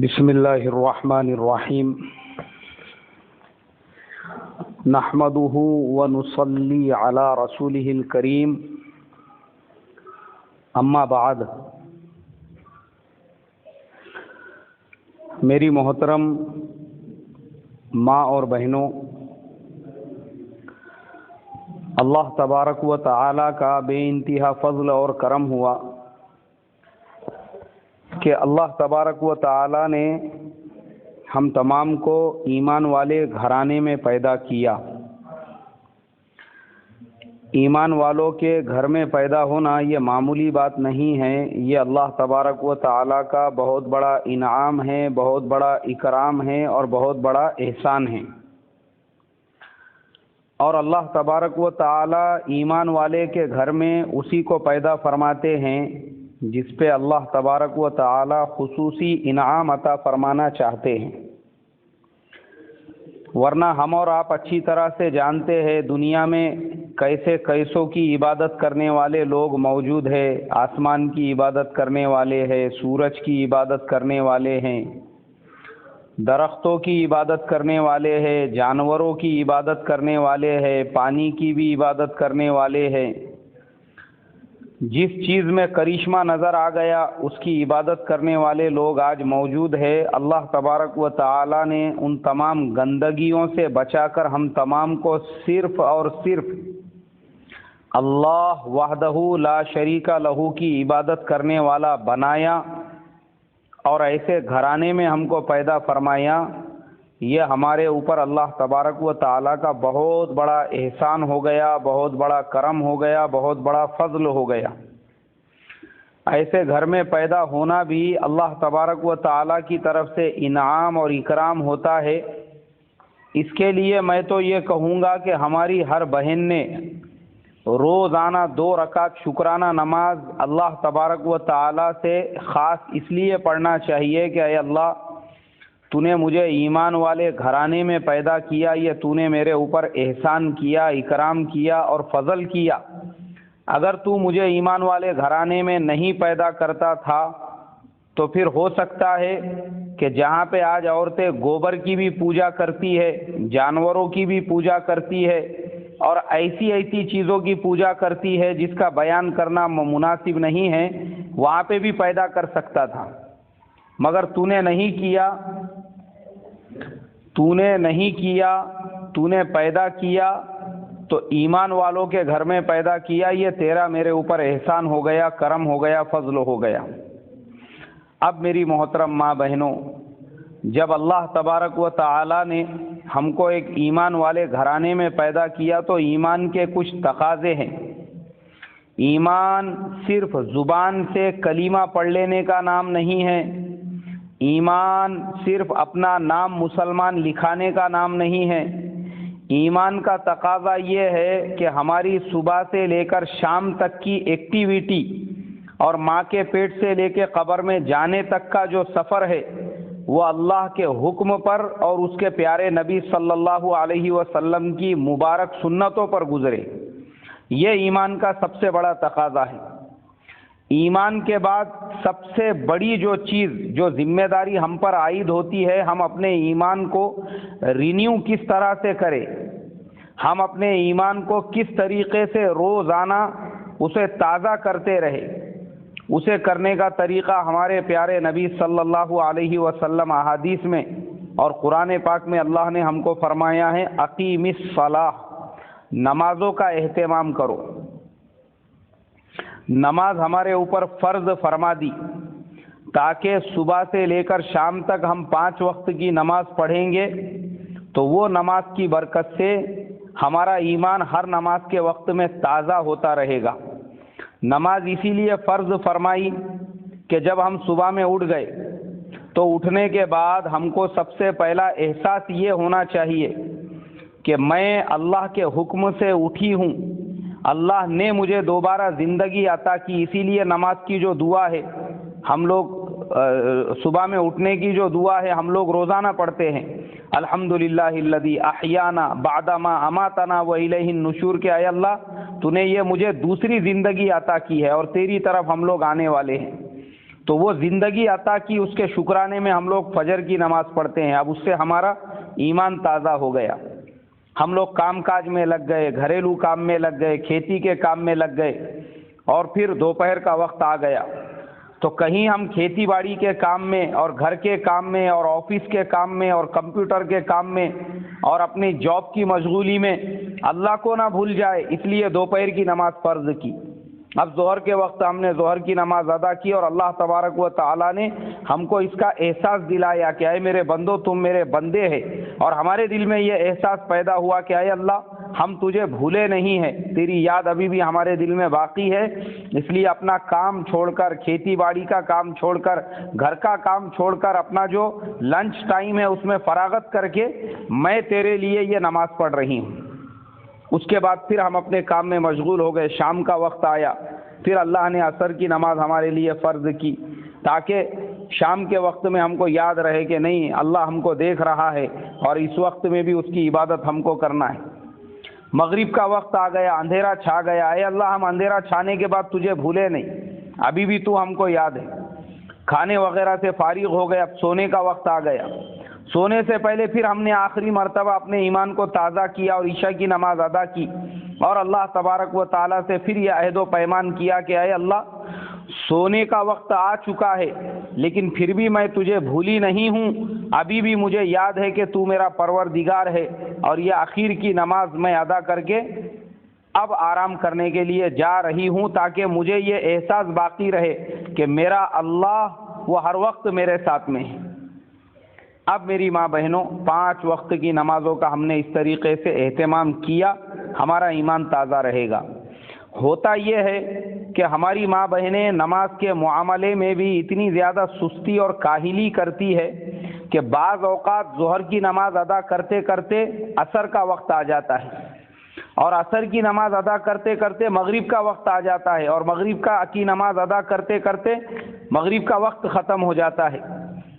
بسم اللہ الرحمن الرحیم نحمده ونصلی علی رسوله الکریم اما بعد۔ میری محترم ماں اور بہنوں، اللہ تبارک و تعالی کا بے انتہا فضل اور کرم ہوا کہ اللہ تبارک و تعالی نے ہم تمام کو ایمان والے گھرانے میں پیدا کیا۔ ایمان والوں کے گھر میں پیدا ہونا یہ معمولی بات نہیں ہے، یہ اللہ تبارک و تعالی کا بہت بڑا انعام ہے، بہت بڑا اکرام ہے اور بہت بڑا احسان ہے۔ اور اللہ تبارک و تعالی ایمان والے کے گھر میں اسی کو پیدا فرماتے ہیں جس پہ اللہ تبارک و تعالی خصوصی انعام عطا فرمانا چاہتے ہیں، ورنہ ہم اور آپ اچھی طرح سے جانتے ہیں دنیا میں کیسوں کی عبادت کرنے والے لوگ موجود ہیں۔ آسمان کی عبادت کرنے والے ہیں، سورج کی عبادت کرنے والے ہیں، درختوں کی عبادت کرنے والے ہیں، جانوروں کی عبادت کرنے والے ہیں، پانی کی بھی عبادت کرنے والے ہیں۔ جس چیز میں کرشمہ نظر آ گیا اس کی عبادت کرنے والے لوگ آج موجود ہیں۔ اللہ تبارک و تعالی نے ان تمام گندگیوں سے بچا کر ہم تمام کو صرف اور صرف اللہ وحدہ لا شریک لہ کی عبادت کرنے والا بنایا اور ایسے گھرانے میں ہم کو پیدا فرمایا۔ یہ ہمارے اوپر اللہ تبارک و تعالی کا بہت بڑا احسان ہو گیا، بہت بڑا کرم ہو گیا، بہت بڑا فضل ہو گیا۔ ایسے گھر میں پیدا ہونا بھی اللہ تبارک و تعالی کی طرف سے انعام اور اکرام ہوتا ہے۔ اس کے لیے میں تو یہ کہوں گا کہ ہماری ہر بہن نے روزانہ 2 رکعت شکرانہ نماز اللہ تبارک و تعالی سے خاص اس لیے پڑھنا چاہیے کہ اے اللہ، تو نے مجھے ایمان والے گھرانے میں پیدا کیا، یہ تو نے میرے اوپر احسان کیا، اکرام کیا اور فضل کیا۔ اگر تو مجھے ایمان والے گھرانے میں نہیں پیدا کرتا تھا تو پھر ہو سکتا ہے کہ جہاں پہ آج عورتیں گوبر کی بھی پوجا کرتی ہے، جانوروں کی بھی پوجا کرتی ہے اور ایسی چیزوں کی پوجا کرتی ہے جس کا بیان کرنا مناسب نہیں ہے، وہاں پہ بھی پیدا کر سکتا تھا، مگر تو نے نہیں کیا، تو نے پیدا کیا تو ایمان والوں کے گھر میں پیدا کیا۔ یہ تیرا میرے اوپر احسان ہو گیا، کرم ہو گیا، فضل ہو گیا۔ اب میری محترم ماں بہنوں، جب اللہ تبارک و تعالی نے ہم کو ایک ایمان والے گھرانے میں پیدا کیا تو ایمان کے کچھ تقاضے ہیں۔ ایمان صرف زبان سے کلمہ پڑھ لینے کا نام نہیں ہے، ایمان صرف اپنا نام مسلمان لکھانے کا نام نہیں ہے۔ ایمان کا تقاضا یہ ہے کہ ہماری صبح سے لے کر شام تک کی ایکٹیویٹی اور ماں کے پیٹ سے لے کے قبر میں جانے تک کا جو سفر ہے وہ اللہ کے حکم پر اور اس کے پیارے نبی صلی اللہ علیہ وسلم کی مبارک سنتوں پر گزرے۔ یہ ایمان کا سب سے بڑا تقاضا ہے۔ ایمان کے بعد سب سے بڑی جو چیز، جو ذمہ داری ہم پر عائد ہوتی ہے، ہم اپنے ایمان کو رینیو کس طرح سے کریں، ہم اپنے ایمان کو کس طریقے سے روزانہ اسے تازہ کرتے رہے۔ اسے کرنے کا طریقہ ہمارے پیارے نبی صلی اللہ علیہ وسلم احادیث میں اور قرآن پاک میں اللہ نے ہم کو فرمایا ہے، اقیم الصلاۃ، نمازوں کا اہتمام کرو۔ نماز ہمارے اوپر فرض فرما دی تاکہ صبح سے لے کر شام تک ہم 5 وقت کی نماز پڑھیں گے تو وہ نماز کی برکت سے ہمارا ایمان ہر نماز کے وقت میں تازہ ہوتا رہے گا۔ نماز اسی لیے فرض فرمائی کہ جب ہم صبح میں اٹھ گئے تو اٹھنے کے بعد ہم کو سب سے پہلا احساس یہ ہونا چاہیے کہ میں اللہ کے حکم سے اٹھی ہوں، اللہ نے مجھے دوبارہ زندگی عطا کی۔ اسی لیے نماز کی جو دعا ہے ہم لوگ صبح میں اٹھنے کی جو دعا ہے ہم لوگ روزانہ پڑھتے ہیں، الحمدللہ الذی احیانا بعد ما اماتنا والیہ النشور، کہ اے اللہ تو نے یہ مجھے دوسری زندگی عطا کی ہے اور تیری طرف ہم لوگ آنے والے ہیں۔ تو وہ زندگی عطا کی، اس کے شکرانے میں ہم لوگ فجر کی نماز پڑھتے ہیں، اب اس سے ہمارا ایمان تازہ ہو گیا، ہم لوگ کام کاج میں لگ گئے، گھریلو کام میں لگ گئے، کھیتی کے کام میں لگ گئے، اور پھر دوپہر کا وقت آ گیا تو کہیں ہم کھیتی باڑی کے کام میں اور گھر کے کام میں اور آفس کے کام میں اور کمپیوٹر کے کام میں اور اپنی جاب کی مشغولی میں اللہ کو نہ بھول جائے، اس لیے دوپہر کی نماز فرض کی۔ اب ظہر کے وقت ہم نے ظہر کی نماز ادا کی اور اللہ تبارک و تعالیٰ نے ہم کو اس کا احساس دلایا کہ اے میرے بندو تم میرے بندے ہیں، اور ہمارے دل میں یہ احساس پیدا ہوا کہ اے اللہ ہم تجھے بھولے نہیں ہیں، تیری یاد ابھی بھی ہمارے دل میں باقی ہے، اس لیے اپنا کام چھوڑ کر، کھیتی باڑی کا کام چھوڑ کر، گھر کا کام چھوڑ کر، اپنا جو لنچ ٹائم ہے اس میں فراغت کر کے میں تیرے لیے یہ نماز پڑھ رہی ہوں۔ اس کے بعد پھر ہم اپنے کام میں مشغول ہو گئے، شام کا وقت آیا، پھر اللہ نے عصر کی نماز ہمارے لیے فرض کی تاکہ شام کے وقت میں ہم کو یاد رہے کہ نہیں اللہ ہم کو دیکھ رہا ہے اور اس وقت میں بھی اس کی عبادت ہم کو کرنا ہے۔ مغرب کا وقت آ گیا، اندھیرا چھا گیا، اے اللہ ہم اندھیرا چھانے کے بعد تجھے بھولے نہیں، ابھی بھی تو ہم کو یاد ہے۔ کھانے وغیرہ سے فارغ ہو گئے، اب سونے کا وقت آ گیا، سونے سے پہلے پھر ہم نے آخری مرتبہ اپنے ایمان کو تازہ کیا اور عشاء کی نماز ادا کی، اور اللہ تبارک و تعالیٰ سے پھر یہ عہد و پیمان کیا کہ اے اللہ سونے کا وقت آ چکا ہے لیکن پھر بھی میں تجھے بھولی نہیں ہوں، ابھی بھی مجھے یاد ہے کہ تو میرا پروردگار ہے، اور یہ آخر کی نماز میں ادا کر کے اب آرام کرنے کے لیے جا رہی ہوں تاکہ مجھے یہ احساس باقی رہے کہ میرا اللہ وہ ہر وقت میرے ساتھ میں ہے۔ اب میری ماں بہنوں، 5 وقت کی نمازوں کا ہم نے اس طریقے سے اہتمام کیا، ہمارا ایمان تازہ رہے گا۔ ہوتا یہ ہے کہ ہماری ماں بہنیں نماز کے معاملے میں بھی اتنی زیادہ سستی اور کاہلی کرتی ہے کہ بعض اوقات ظہر کی نماز ادا کرتے کرتے عصر کا وقت آ جاتا ہے، اور عصر کی نماز ادا کرتے کرتے مغرب کا وقت آ جاتا ہے، اور مغرب کی نماز ادا کرتے کرتے مغرب کا وقت ختم ہو جاتا ہے،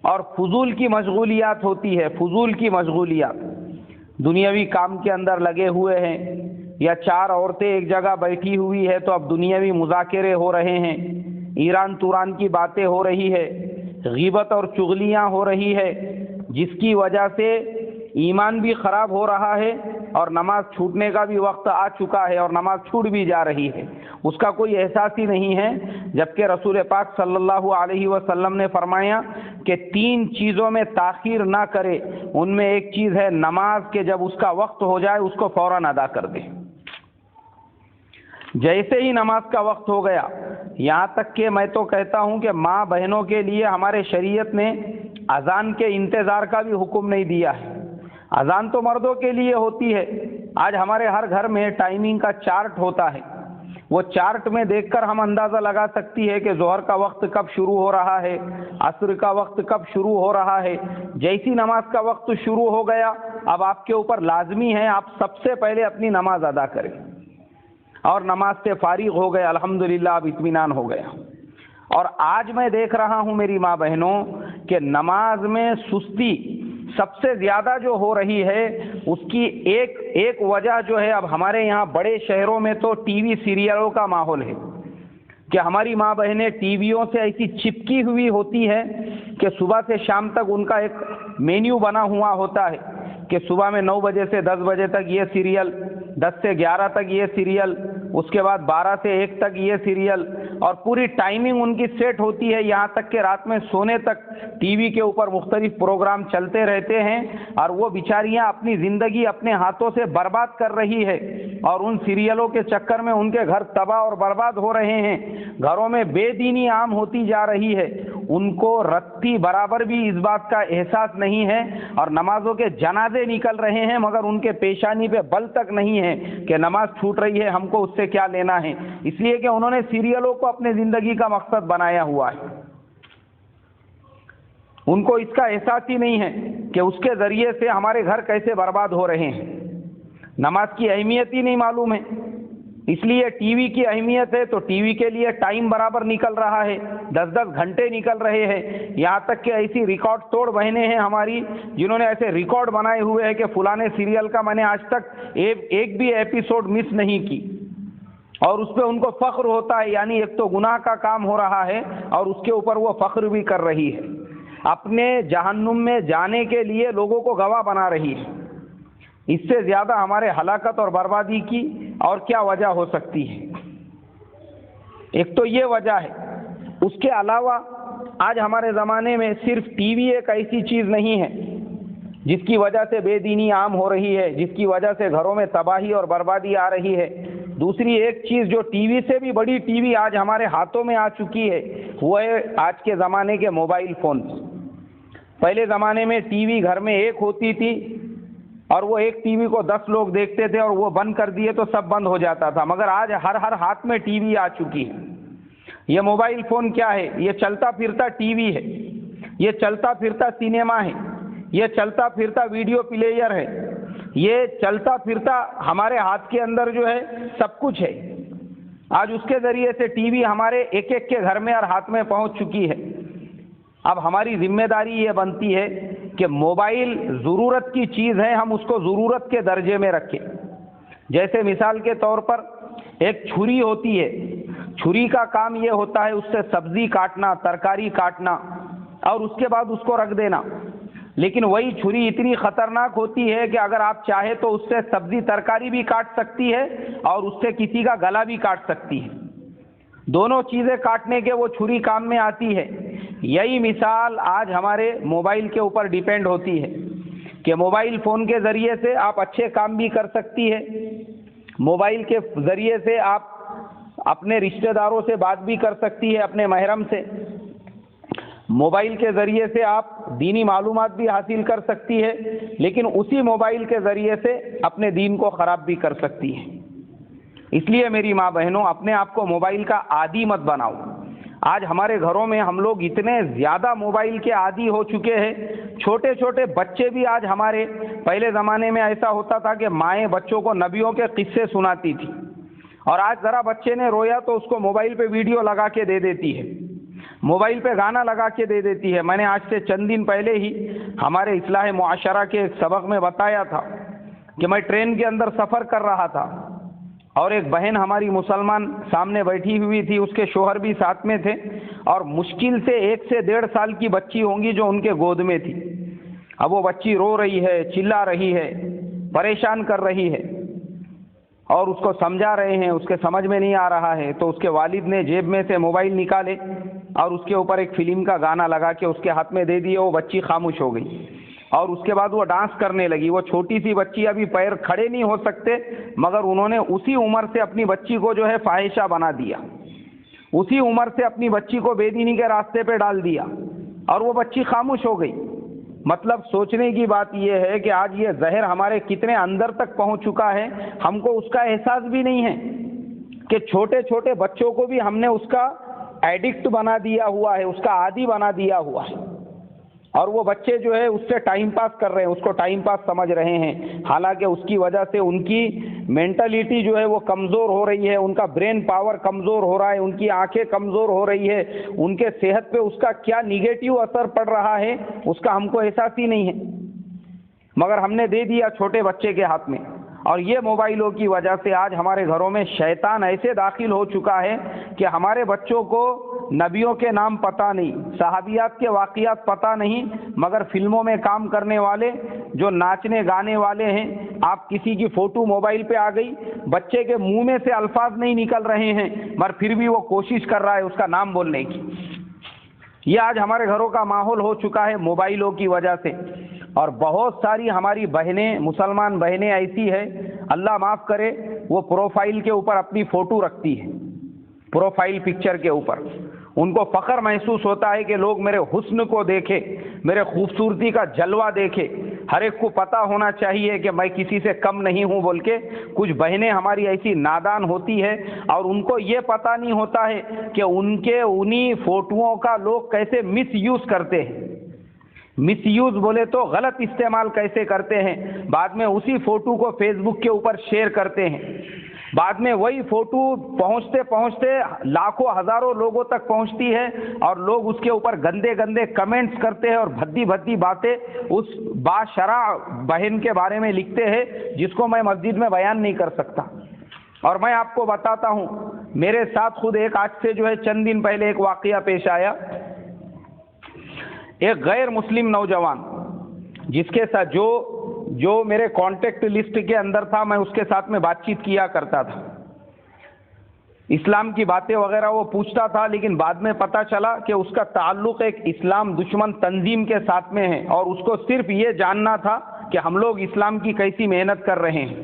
اور فضول کی مشغولیات ہوتی ہے، فضول کی مشغولیات، دنیاوی کام کے اندر لگے ہوئے ہیں، یا 4 عورتیں ایک جگہ بیٹھی ہوئی ہے تو اب دنیاوی مذاکرے ہو رہے ہیں، ایران توران کی باتیں ہو رہی ہے، غیبت اور چغلیاں ہو رہی ہے، جس کی وجہ سے ایمان بھی خراب ہو رہا ہے اور نماز چھوٹنے کا بھی وقت آ چکا ہے اور نماز چھوٹ بھی جا رہی ہے، اس کا کوئی احساس ہی نہیں ہے، جبکہ رسول پاک صلی اللہ علیہ وسلم نے فرمایا کہ 3 چیزوں میں تاخیر نہ کرے، ان میں ایک چیز ہے نماز کے جب اس کا وقت ہو جائے اس کو فوراً ادا کر دے۔ جیسے ہی نماز کا وقت ہو گیا، یہاں تک کہ میں تو کہتا ہوں کہ ماں بہنوں کے لیے ہمارے شریعت نے اذان کے انتظار کا بھی حکم نہیں دیا ہے، اذان تو مردوں کے لیے ہوتی ہے۔ آج ہمارے ہر گھر میں ٹائمنگ کا چارٹ ہوتا ہے، وہ چارٹ میں دیکھ کر ہم اندازہ لگا سکتی ہے کہ ظہر کا وقت کب شروع ہو رہا ہے، عصر کا وقت کب شروع ہو رہا ہے۔ جیسی نماز کا وقت شروع ہو گیا، اب آپ کے اوپر لازمی ہے آپ سب سے پہلے اپنی نماز ادا کریں، اور نماز سے فارغ ہو گئے، الحمدللہ اب اطمینان ہو گیا۔ اور آج میں دیکھ رہا ہوں میری ماں بہنوں کہ نماز میں سستی سب سے زیادہ جو ہو رہی ہے، اس کی ایک وجہ جو ہے، اب ہمارے یہاں بڑے شہروں میں تو ٹی وی سیریلوں کا ماحول ہے کہ ہماری ماں بہنیں ٹی ویوں سے ایسی چپکی ہوئی ہوتی ہے کہ صبح سے شام تک ان کا ایک مینیو بنا ہوا ہوتا ہے کہ صبح میں 9 بجے سے 10 بجے تک یہ سیریل، 10 سے 11 تک یہ سیریل، اس کے بعد 12 سے 1 تک یہ سیریل، اور پوری ٹائمنگ ان کی سیٹ ہوتی ہے، یہاں تک کہ رات میں سونے تک ٹی وی کے اوپر مختلف پروگرام چلتے رہتے ہیں، اور وہ بیچاریاں اپنی زندگی اپنے ہاتھوں سے برباد کر رہی ہے، اور ان سیریلوں کے چکر میں ان کے گھر تباہ اور برباد ہو رہے ہیں، گھروں میں بے دینی عام ہوتی جا رہی ہے، ان کو رتی برابر بھی اس بات کا احساس نہیں ہے، اور نمازوں کے جنازے نکل رہے ہیں مگر ان کے پیشانی پہ بل تک نہیں ہے کہ نماز چھوٹ رہی ہے، ہم کو اس سے کیا لینا ہے، اس لیے کہ انہوں نے سیریلوں کو اپنے زندگی کا مقصد بنایا ہوا ہے۔ ان کو اس کا احساس ہی نہیں ہے کہ اس کے ذریعے سے ہمارے گھر کیسے برباد ہو رہے ہیں، نماز کی اہمیت ہی نہیں معلوم ہے۔ اس لیے ٹی وی کی اہمیت ہے تو ٹی وی کے لیے ٹائم برابر نکل رہا ہے، 10 گھنٹے نکل رہے ہیں، یہاں تک کہ ایسی ریکارڈ توڑ بہنیں ہیں ہماری جنہوں نے ایسے ریکارڈ بنائے ہوئے ہیں کہ فلانے سیریل کا میں نے آج تک ایک بھی ایپیسوڈ مس نہیں کی۔ اور اس پہ ان کو فخر ہوتا ہے، یعنی ایک تو گناہ کا کام ہو رہا ہے اور اس کے اوپر وہ فخر بھی کر رہی ہے، اپنے جہنم میں جانے کے لیے لوگوں کو گواہ بنا رہی ہے۔ اس سے زیادہ ہمارے ہلاکت اور بربادی کی اور کیا وجہ ہو سکتی ہے؟ ایک تو یہ وجہ ہے۔ اس کے علاوہ آج ہمارے زمانے میں صرف ٹی وی ایک ایسی چیز نہیں ہے جس کی وجہ سے بے دینی عام ہو رہی ہے، جس کی وجہ سے گھروں میں تباہی اور بربادی آ رہی ہے۔ دوسری ایک چیز جو ٹی وی سے بھی بڑی ٹی وی آج ہمارے ہاتھوں میں آ چکی ہے، وہ ہے آج کے زمانے کے موبائل فون۔ پہلے زمانے میں ٹی وی گھر میں ایک ہوتی تھی اور وہ ایک ٹی وی کو 10 لوگ دیکھتے تھے، اور وہ بند کر دیے تو سب بند ہو جاتا تھا، مگر آج ہر ہاتھ میں ٹی وی آ چکی ہے۔ یہ موبائل فون کیا ہے؟ یہ چلتا پھرتا ٹی وی ہے، یہ چلتا پھرتا سینما ہے، یہ چلتا پھرتا ویڈیو پلیئر ہے، یہ چلتا پھرتا ہمارے ہاتھ کے اندر جو ہے سب کچھ ہے۔ آج اس کے ذریعے سے ٹی وی ہمارے ایک ایک کے گھر میں اور ہاتھ میں پہنچ چکی ہے۔ اب ہماری ذمہ داری یہ بنتی ہے کہ موبائل ضرورت کی چیز ہے، ہم اس کو ضرورت کے درجے میں رکھیں۔ جیسے مثال کے طور پر ایک چھری ہوتی ہے، چھری کا کام یہ ہوتا ہے اس سے سبزی کاٹنا، ترکاری کاٹنا اور اس کے بعد اس کو رکھ دینا، لیکن وہی چھری اتنی خطرناک ہوتی ہے کہ اگر آپ چاہیں تو اس سے سبزی ترکاری بھی کاٹ سکتی ہے اور اس سے کسی کا گلا بھی کاٹ سکتی ہے۔ دونوں چیزیں کاٹنے کے وہ چھری کام میں آتی ہے۔ یہی مثال آج ہمارے موبائل کے اوپر ڈیپینڈ ہوتی ہے کہ موبائل فون کے ذریعے سے آپ اچھے کام بھی کر سکتی ہے، موبائل کے ذریعے سے آپ اپنے رشتہ داروں سے بات بھی کر سکتی ہے، اپنے محرم سے، موبائل کے ذریعے سے آپ دینی معلومات بھی حاصل کر سکتی ہے، لیکن اسی موبائل کے ذریعے سے اپنے دین کو خراب بھی کر سکتی ہے۔ اس لیے میری ماں بہنوں، اپنے آپ کو موبائل کا عادی مت بناؤ۔ آج ہمارے گھروں میں ہم لوگ اتنے زیادہ موبائل کے عادی ہو چکے ہیں، چھوٹے چھوٹے بچے بھی آج ہمارے، پہلے زمانے میں ایسا ہوتا تھا کہ مائیں بچوں کو نبیوں کے قصے سناتی تھی، اور آج ذرا بچے نے رویا تو اس کو موبائل پہ ویڈیو لگا کے دے دیتی ہے، موبائل پہ گانا لگا کے دے دیتی ہے۔ میں نے آج سے چند دن پہلے ہی ہمارے اصلاح معاشرہ کے ایک سبق میں بتایا تھا کہ میں ٹرین کے اندر سفر کر رہا تھا اور ایک بہن ہماری مسلمان سامنے بیٹھی ہوئی تھی، اس کے شوہر بھی ساتھ میں تھے، اور مشکل سے 1 سے 1.5 سال کی بچی ہوں گی جو ان کے گود میں تھی۔ اب وہ بچی رو رہی ہے، چلا رہی ہے، پریشان کر رہی ہے، اور اس کو سمجھا رہے ہیں، اس کے سمجھ میں نہیں آ رہا ہے، تو اس کے والد نے جیب میں سے موبائل نکالے اور اس کے اوپر ایک فلم کا گانا لگا کے اس کے ہاتھ میں دے دیے۔ وہ بچی خاموش ہو گئی اور اس کے بعد وہ ڈانس کرنے لگی۔ وہ چھوٹی سی بچی، ابھی پیر کھڑے نہیں ہو سکتے، مگر انہوں نے اسی عمر سے اپنی بچی کو جو ہے فاحشہ بنا دیا، اسی عمر سے اپنی بچی کو بے دینی کے راستے پہ ڈال دیا، اور وہ بچی خاموش ہو گئی۔ مطلب سوچنے کی بات یہ ہے کہ آج یہ زہر ہمارے کتنے اندر تک پہنچ چکا ہے، ہم کو اس کا احساس بھی نہیں ہے کہ چھوٹے چھوٹے بچوں کو بھی ہم نے اس کا ایڈکٹ بنا دیا ہوا ہے، اس کا عادی بنا دیا ہوا ہے، اور وہ بچے جو ہے اس سے ٹائم پاس کر رہے ہیں، اس کو ٹائم پاس سمجھ رہے ہیں، حالانکہ اس کی وجہ سے ان کی مینٹلٹی جو ہے وہ کمزور ہو رہی ہے، ان کا برین پاور کمزور ہو رہا ہے، ان کی آنکھیں کمزور ہو رہی ہے، ان کے صحت پہ اس کا کیا نیگیٹو اثر پڑ رہا ہے اس کا ہم کو احساس ہی نہیں ہے، مگر ہم نے دے دیا چھوٹے بچے کے ہاتھ میں۔ اور یہ موبائلوں کی وجہ سے آج ہمارے گھروں میں شیطان ایسے داخل ہو چکا ہے کہ ہمارے بچوں کو نبیوں کے نام پتہ نہیں، صحابیات کے واقعات پتہ نہیں، مگر فلموں میں کام کرنے والے جو ناچنے گانے والے ہیں، آپ کسی کی فوٹو موبائل پہ آ گئی، بچے کے منہ میں سے الفاظ نہیں نکل رہے ہیں مگر پھر بھی وہ کوشش کر رہا ہے اس کا نام بولنے کی۔ یہ آج ہمارے گھروں کا ماحول ہو چکا ہے موبائلوں کی وجہ سے۔ اور بہت ساری ہماری بہنیں، مسلمان بہنیں ایسی ہے، اللہ معاف کرے، وہ پروفائل کے اوپر اپنی فوٹو رکھتی ہے، پروفائل پکچر کے اوپر ان کو فخر محسوس ہوتا ہے کہ لوگ میرے حسن کو دیکھے، میرے خوبصورتی کا جلوہ دیکھے، ہر ایک کو پتہ ہونا چاہیے کہ میں کسی سے کم نہیں ہوں بول کے۔ کچھ بہنیں ہماری ایسی نادان ہوتی ہے اور ان کو یہ پتہ نہیں ہوتا ہے کہ ان کے انہی فوٹوؤں کا لوگ کیسے مس یوز کرتے ہیں، مس یوز بولے تو غلط استعمال کیسے کرتے ہیں، بعد میں اسی فوٹو کو فیس بک کے اوپر شیئر کرتے ہیں، بعد میں وہی فوٹو پہنچتے پہنچتے لاکھوں ہزاروں لوگوں تک پہنچتی ہے اور لوگ اس کے اوپر گندے گندے کمنٹس کرتے ہیں اور بھدی بھدی باتیں اس باشرع بہن کے بارے میں لکھتے ہیں جس کو میں مسجد میں بیان نہیں کر سکتا۔ اور میں آپ کو بتاتا ہوں، میرے ساتھ خود ایک آج سے جو ہے چند دن پہلے ایک واقعہ پیش آیا. ایک غیر مسلم نوجوان جس کے ساتھ جو میرے کانٹیکٹ لسٹ کے اندر تھا، میں اس کے ساتھ میں بات چیت کیا کرتا تھا، اسلام کی باتیں وغیرہ وہ پوچھتا تھا، لیکن بعد میں پتہ چلا کہ اس کا تعلق ایک اسلام دشمن تنظیم کے ساتھ میں ہے، اور اس کو صرف یہ جاننا تھا کہ ہم لوگ اسلام کی کیسی محنت کر رہے ہیں.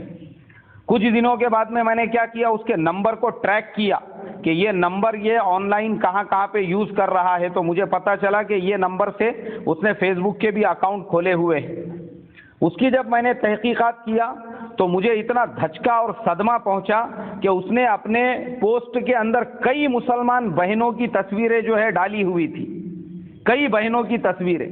کچھ دنوں کے بعد میں نے کیا کیا، اس کے نمبر کو ٹریک کیا کہ یہ نمبر یہ آن لائن کہاں کہاں پہ یوز کر رہا ہے. تو مجھے پتہ چلا کہ یہ نمبر سے اس نے فیس بک کے بھی اکاؤنٹ کھولے ہوئے ہیں. اس کی جب میں نے تحقیقات کیا تو مجھے اتنا دھچکا اور صدمہ پہنچا کہ اس نے اپنے پوسٹ کے اندر کئی مسلمان بہنوں کی تصویریں جو ہے ڈالی ہوئی تھی، کئی بہنوں کی تصویریں.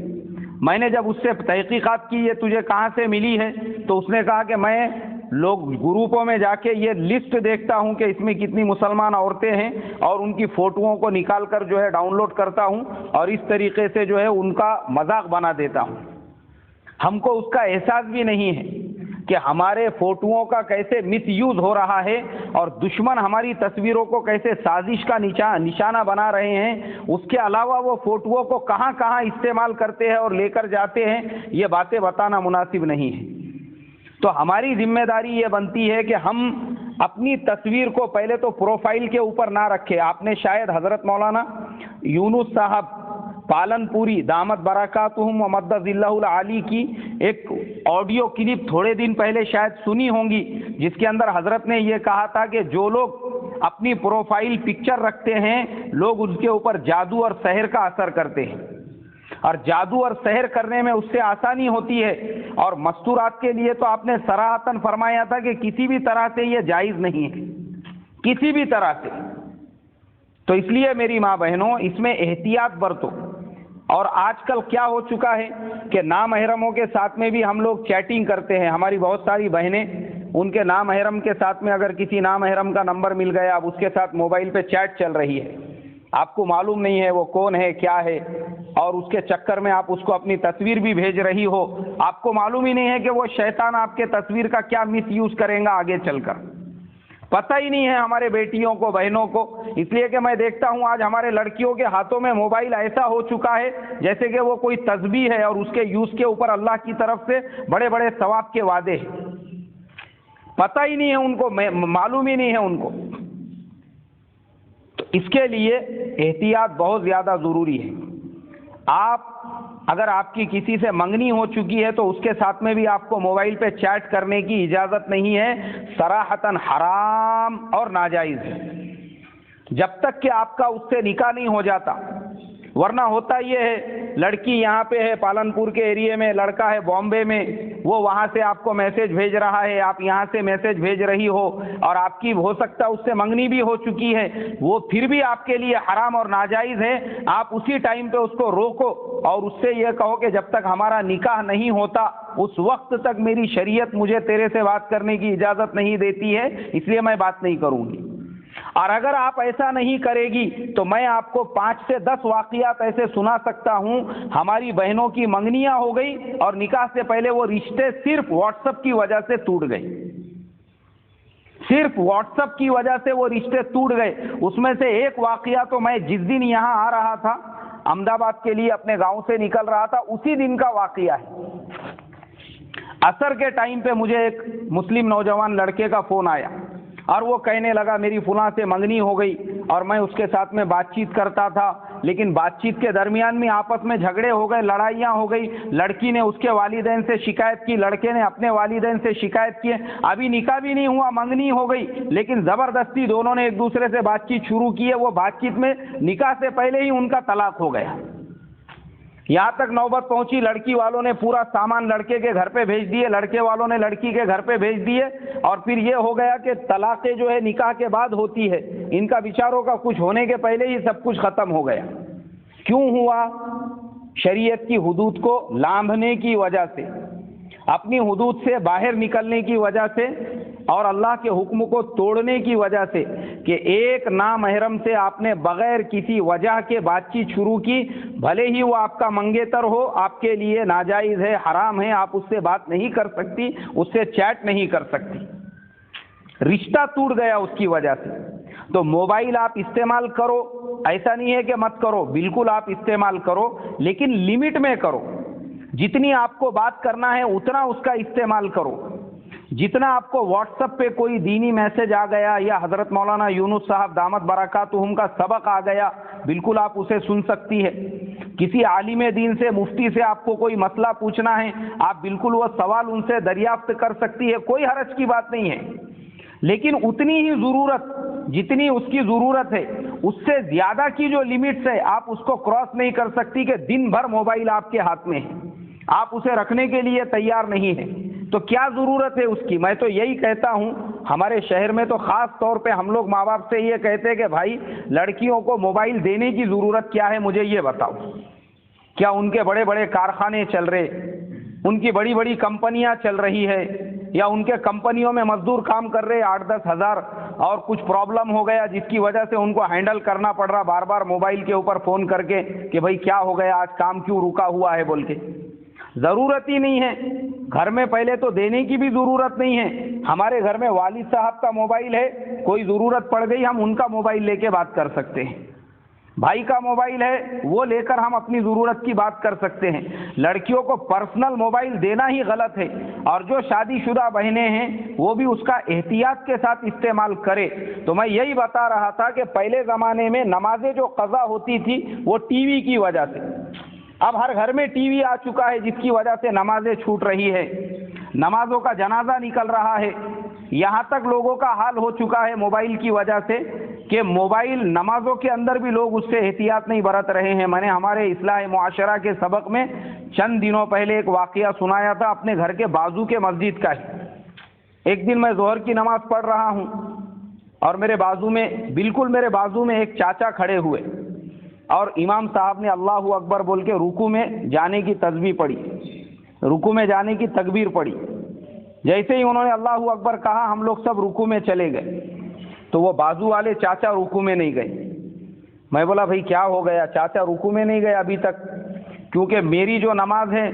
میں نے جب اس سے تحقیقات کی یہ تجھے کہاں سے ملی ہے، تو اس نے کہا کہ میں لوگ گروپوں میں جا کے یہ لسٹ دیکھتا ہوں کہ اس میں کتنی مسلمان عورتیں ہیں، اور ان کی فوٹوؤں کو نکال کر جو ہے ڈاؤن لوڈ کرتا ہوں، اور اس طریقے سے جو ہے ان کا مذاق بنا دیتا ہوں. ہم کو اس کا احساس بھی نہیں ہے کہ ہمارے فوٹوؤں کا کیسے مس یوز ہو رہا ہے، اور دشمن ہماری تصویروں کو کیسے سازش کا نشانہ بنا رہے ہیں. اس کے علاوہ وہ فوٹوؤں کو کہاں کہاں استعمال کرتے ہیں اور لے کر جاتے ہیں، یہ باتیں بتانا مناسب نہیں ہے. تو ہماری ذمہ داری یہ بنتی ہے کہ ہم اپنی تصویر کو پہلے تو پروفائل کے اوپر نہ رکھے. آپ نے شاید حضرت مولانا یونس صاحب پالن پوری دامت برکاتہم و مد ظلہ العالی کی ایک آڈیو کلپ تھوڑے دن پہلے شاید سنی ہوں گی، جس کے اندر حضرت نے یہ کہا تھا کہ جو لوگ اپنی پروفائل پکچر رکھتے ہیں، لوگ اس کے اوپر جادو اور سحر کا اثر کرتے ہیں، اور جادو اور سحر کرنے میں اس سے آسانی ہوتی ہے. اور مستورات کے لیے تو آپ نے صراحتاً فرمایا تھا کہ کسی بھی طرح سے یہ جائز نہیں ہے، کسی بھی طرح سے. تو اس لیے میری ماں بہنوں، اس میں احتیاط برتو. اور آج کل کیا ہو چکا ہے کہ نامحرموں کے ساتھ میں بھی ہم لوگ چیٹنگ کرتے ہیں. ہماری بہت ساری بہنیں ان کے نامحرم کے ساتھ میں اگر کسی نامحرم کا نمبر مل گیا، اب اس کے ساتھ موبائل پہ چیٹ چل رہی ہے، آپ کو معلوم نہیں ہے وہ کون ہے کیا ہے، اور اس کے چکر میں آپ اس کو اپنی تصویر بھی بھیج رہی ہو. آپ کو معلوم ہی نہیں ہے کہ وہ شیطان آپ کے تصویر کا کیا مس یوز کرے گا آگے چل کر. پتہ ہی نہیں ہے ہمارے بیٹیوں کو، بہنوں کو. اس لیے کہ میں دیکھتا ہوں آج ہمارے لڑکیوں کے ہاتھوں میں موبائل ایسا ہو چکا ہے جیسے کہ وہ کوئی تسبیح ہے، اور اس کے یوز کے اوپر اللہ کی طرف سے بڑے بڑے ثواب کے وعدے ہیں. پتہ ہی نہیں ہے ان کو، معلوم ہی نہیں ہے ان کو. تو اس کے لیے احتیاط بہت زیادہ ضروری ہے. اگر آپ کی کسی سے منگنی ہو چکی ہے تو اس کے ساتھ میں بھی آپ کو موبائل پہ چیٹ کرنے کی اجازت نہیں ہے. صراحتاً حرام اور ناجائز ہے، جب تک کہ آپ کا اس سے نکاح نہیں ہو جاتا. ورنہ ہوتا یہ ہے، لڑکی یہاں پہ ہے پالن پور کے ایریے میں، لڑکا ہے بامبے میں، وہ وہاں سے آپ کو میسج بھیج رہا ہے، آپ یہاں سے میسج بھیج رہی ہو، اور آپ کی ہو سکتا ہے اس سے منگنی بھی ہو چکی ہے، وہ پھر بھی آپ کے لیے حرام اور ناجائز ہے. آپ اسی ٹائم پہ اس کو روکو اور اس سے یہ کہو کہ جب تک ہمارا نکاح نہیں ہوتا اس وقت تک میری شریعت مجھے تیرے سے بات کرنے کی اجازت نہیں دیتی ہے، اس لیے میں بات نہیں کروں گی. اور اگر آپ ایسا نہیں کرے گی تو میں آپ کو 5 سے 10 واقعات ایسے سنا سکتا ہوں. ہماری بہنوں کی منگنیاں ہو گئی اور نکاح سے پہلے وہ رشتے صرف واٹس ایپ کی وجہ سے ٹوٹ گئے. صرف واٹس ایپ کی وجہ سے وہ رشتے ٹوٹ گئے. اس میں سے ایک واقعہ تو میں جس دن یہاں آ رہا تھا احمد آباد کے لیے، اپنے گاؤں سے نکل رہا تھا، اسی دن کا واقعہ ہے. عصر کے ٹائم پہ مجھے ایک مسلم نوجوان لڑکے کا فون آیا اور وہ کہنے لگا میری فلاں سے منگنی ہو گئی، اور میں اس کے ساتھ میں بات چیت کرتا تھا، لیکن بات چیت کے درمیان میں آپس میں جھگڑے ہو گئے، لڑائیاں ہو گئی. لڑکی نے اس کے والدین سے شکایت کی، لڑکے نے اپنے والدین سے شکایت کی. ابھی نکاح بھی نہیں ہوا، منگنی ہو گئی، لیکن زبردستی دونوں نے ایک دوسرے سے بات چیت شروع کی ہے. وہ بات چیت میں نکاح سے پہلے ہی ان کا طلاق ہو گیا. یہاں تک نوبت پہنچی لڑکی والوں نے پورا سامان لڑکے کے گھر پہ بھیج دیے، لڑکے والوں نے لڑکی کے گھر پہ بھیج دیے، اور پھر یہ ہو گیا کہ طلاقیں جو ہے نکاح کے بعد ہوتی ہے. ان کا بیچاروں کا کچھ ہونے کے پہلے ہی سب کچھ ختم ہو گیا. کیوں ہوا؟ شریعت کی حدود کو لانگھنے کی وجہ سے، اپنی حدود سے باہر نکلنے کی وجہ سے، اور اللہ کے حکم کو توڑنے کی وجہ سے کہ ایک نامحرم سے آپ نے بغیر کسی وجہ کے بات چیت شروع کی، بھلے ہی وہ آپ کا منگیتر ہو، آپ کے لیے ناجائز ہے، حرام ہے، آپ اس سے بات نہیں کر سکتی، اس سے چیٹ نہیں کر سکتی. رشتہ ٹوٹ گیا اس کی وجہ سے۔ تو موبائل آپ استعمال کرو، ایسا نہیں ہے کہ مت کرو، بالکل آپ استعمال کرو، لیکن لمٹ میں کرو۔ جتنی آپ کو بات کرنا ہے اتنا اس کا استعمال کرو۔ جتنا آپ کو واٹس ایپ پہ کوئی دینی میسج آ گیا یا حضرت مولانا یونس صاحب دامت برکاتہم کا سبق آ گیا، بالکل آپ اسے سن سکتی ہے۔ کسی عالم دین سے، مفتی سے آپ کو کوئی مسئلہ پوچھنا ہے، آپ بالکل وہ سوال ان سے دریافت کر سکتی ہے، کوئی حرج کی بات نہیں ہے۔ لیکن اتنی ہی ضرورت، جتنی اس کی ضرورت ہے، اس سے زیادہ کی جو لمٹس ہے آپ اس کو کراس نہیں کر سکتی کہ دن بھر موبائل آپ کے ہاتھ میں ہے، آپ اسے رکھنے کے لیے تیار نہیں ہے۔ تو کیا ضرورت ہے اس کی؟ میں تو یہی کہتا ہوں، ہمارے شہر میں تو خاص طور پہ ہم لوگ ماں باپ سے یہ کہتے ہیں کہ بھائی لڑکیوں کو موبائل دینے کی ضرورت کیا ہے، مجھے یہ بتاؤ۔ کیا ان کے بڑے بڑے کارخانے چل رہے، ان کی بڑی بڑی کمپنیاں چل رہی ہے، یا ان کے کمپنیوں میں مزدور کام کر رہے 8-10 ہزار، اور کچھ پرابلم ہو گیا جس کی وجہ سے ان کو ہینڈل کرنا پڑ رہا بار بار موبائل کے اوپر فون کر کے کہ بھائی کیا ہو گیا، آج کام کیوں رکا ہوا ہے بول کے؟ ضرورت ہی نہیں ہے۔ گھر میں پہلے تو دینے کی بھی ضرورت نہیں ہے۔ ہمارے گھر میں والد صاحب کا موبائل ہے، کوئی ضرورت پڑ گئی ہم ان کا موبائل لے کے بات کر سکتے ہیں۔ بھائی کا موبائل ہے، وہ لے کر ہم اپنی ضرورت کی بات کر سکتے ہیں۔ لڑکیوں کو پرسنل موبائل دینا ہی غلط ہے، اور جو شادی شدہ بہنیں ہیں وہ بھی اس کا احتیاط کے ساتھ استعمال کرے۔ تو میں یہی بتا رہا تھا کہ پہلے زمانے میں نمازیں جو قضا ہوتی تھی وہ ٹی وی کی وجہ سے، اب ہر گھر میں ٹی وی آ چکا ہے جس کی وجہ سے نمازیں چھوٹ رہی ہے، نمازوں کا جنازہ نکل رہا ہے۔ یہاں تک لوگوں کا حال ہو چکا ہے موبائل کی وجہ سے کہ موبائل نمازوں کے اندر بھی لوگ اس سے احتیاط نہیں برت رہے ہیں۔ میں نے ہمارے اصلاح معاشرہ کے سبق میں چند دنوں پہلے ایک واقعہ سنایا تھا اپنے گھر کے بازو کے مسجد کا ہی۔ ایک دن میں ظہر کی نماز پڑھ رہا ہوں اور میرے بازو میں، بالکل میرے بازو میں ایک چاچا کھڑے ہوئے، اور امام صاحب نے اللہ اکبر بول کے رکوع میں جانے کی تسبیح پڑھی، رکوع میں جانے کی تکبیر پڑھی۔ جیسے ہی انہوں نے اللہ اکبر کہا ہم لوگ سب رکوع میں چلے گئے، تو وہ بازو والے چاچا رکوع میں نہیں گئے۔ میں بولا بھائی کیا ہو گیا؟ چاچا رکوع میں نہیں گئے ابھی تک، کیونکہ میری جو نماز ہے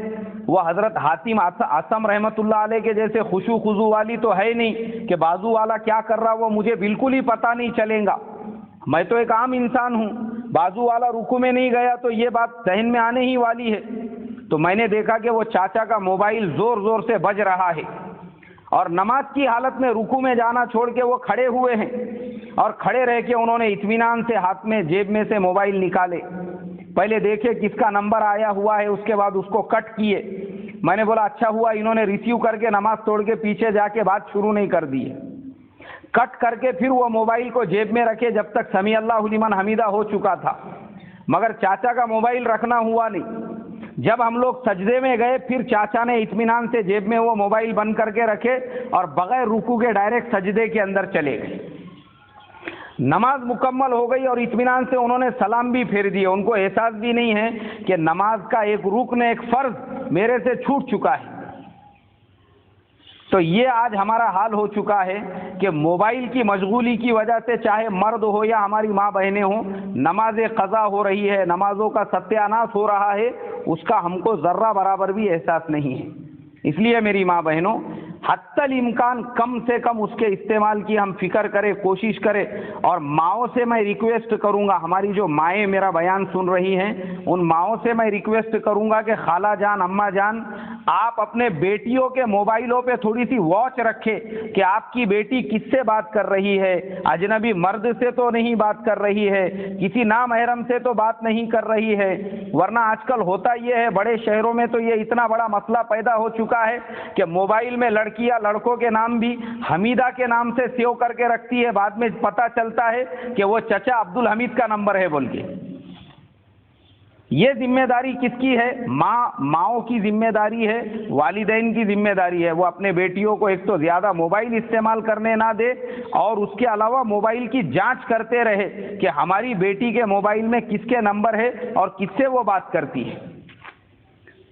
وہ حضرت حاتم اعصم رحمۃ اللہ علیہ کے جیسے خشوع خضوع والی تو ہے نہیں کہ بازو والا کیا کر رہا وہ مجھے بالکل ہی پتہ نہیں چلے گا۔ میں تو ایک عام انسان ہوں، بازو والا رکوع میں نہیں گیا تو یہ بات ذہن میں آنے ہی والی ہے۔ تو میں نے دیکھا کہ وہ چاچا کا موبائل زور زور سے بج رہا ہے، اور نماز کی حالت میں رکوع میں جانا چھوڑ کے وہ کھڑے ہوئے ہیں، اور کھڑے رہ کے انہوں نے اطمینان سے ہاتھ میں جیب میں سے موبائل نکالے، پہلے دیکھے کس کا نمبر آیا ہوا ہے، اس کے بعد اس کو کٹ کیے۔ میں نے بولا اچھا ہوا انہوں نے ریسیو کر کے نماز توڑ کے پیچھے جا کے بات شروع نہیں کر دی ہے۔ کٹ کر کے پھر وہ موبائل کو جیب میں رکھے جب تک سمیع اللہ لمن حمیدہ ہو چکا تھا، مگر چاچا کا موبائل رکھنا ہوا نہیں۔ جب ہم لوگ سجدے میں گئے پھر چاچا نے اطمینان سے جیب میں وہ موبائل بند کر کے رکھے اور بغیر رکوع کے ڈائریکٹ سجدے کے اندر چلے گئے۔ نماز مکمل ہو گئی اور اطمینان سے انہوں نے سلام بھی پھیر دیا، ان کو احساس بھی نہیں ہے کہ نماز کا ایک رکن، ایک فرض میرے سے چھوٹ چکا ہے۔ تو یہ آج ہمارا حال ہو چکا ہے کہ موبائل کی مشغولی کی وجہ سے چاہے مرد ہو یا ہماری ماں بہنیں ہوں، نماز قضا ہو رہی ہے، نمازوں کا ستیاناش ہو رہا ہے، اس کا ہم کو ذرہ برابر بھی احساس نہیں ہے۔ اس لیے میری ماں بہنوں، حتی الامکان کم سے کم اس کے استعمال کی ہم فکر کریں، کوشش کریں۔ اور ماؤں سے میں ریکویسٹ کروں گا، ہماری جو مائیں میرا بیان سن رہی ہیں ان ماؤں سے میں ریکویسٹ کروں گا کہ خالہ جان، اماں جان، آپ اپنے بیٹیوں کے موبائلوں پہ تھوڑی سی واچ رکھے کہ آپ کی بیٹی کس سے بات کر رہی ہے، اجنبی مرد سے تو نہیں بات کر رہی ہے، کسی نامحرم سے تو بات نہیں کر رہی ہے۔ ورنہ آج کل ہوتا یہ ہے، بڑے شہروں میں تو یہ اتنا بڑا مسئلہ پیدا ہو چکا ہے کہ موبائل میں لڑکیاں لڑکوں کے نام بھی حمیدہ کے نام سے سیو کر کے رکھتی ہے، بعد میں پتہ چلتا ہے کہ وہ چچا عبد الحمید کا نمبر ہے بول کے۔ یہ ذمہ داری کس کی ہے؟ ماؤں کی ذمہ داری ہے، والدین کی ذمہ داری ہے۔ وہ اپنے بیٹیوں کو ایک تو زیادہ موبائل استعمال کرنے نہ دے، اور اس کے علاوہ موبائل کی جانچ کرتے رہے کہ ہماری بیٹی کے موبائل میں کس کے نمبر ہے اور کس سے وہ بات کرتی ہے۔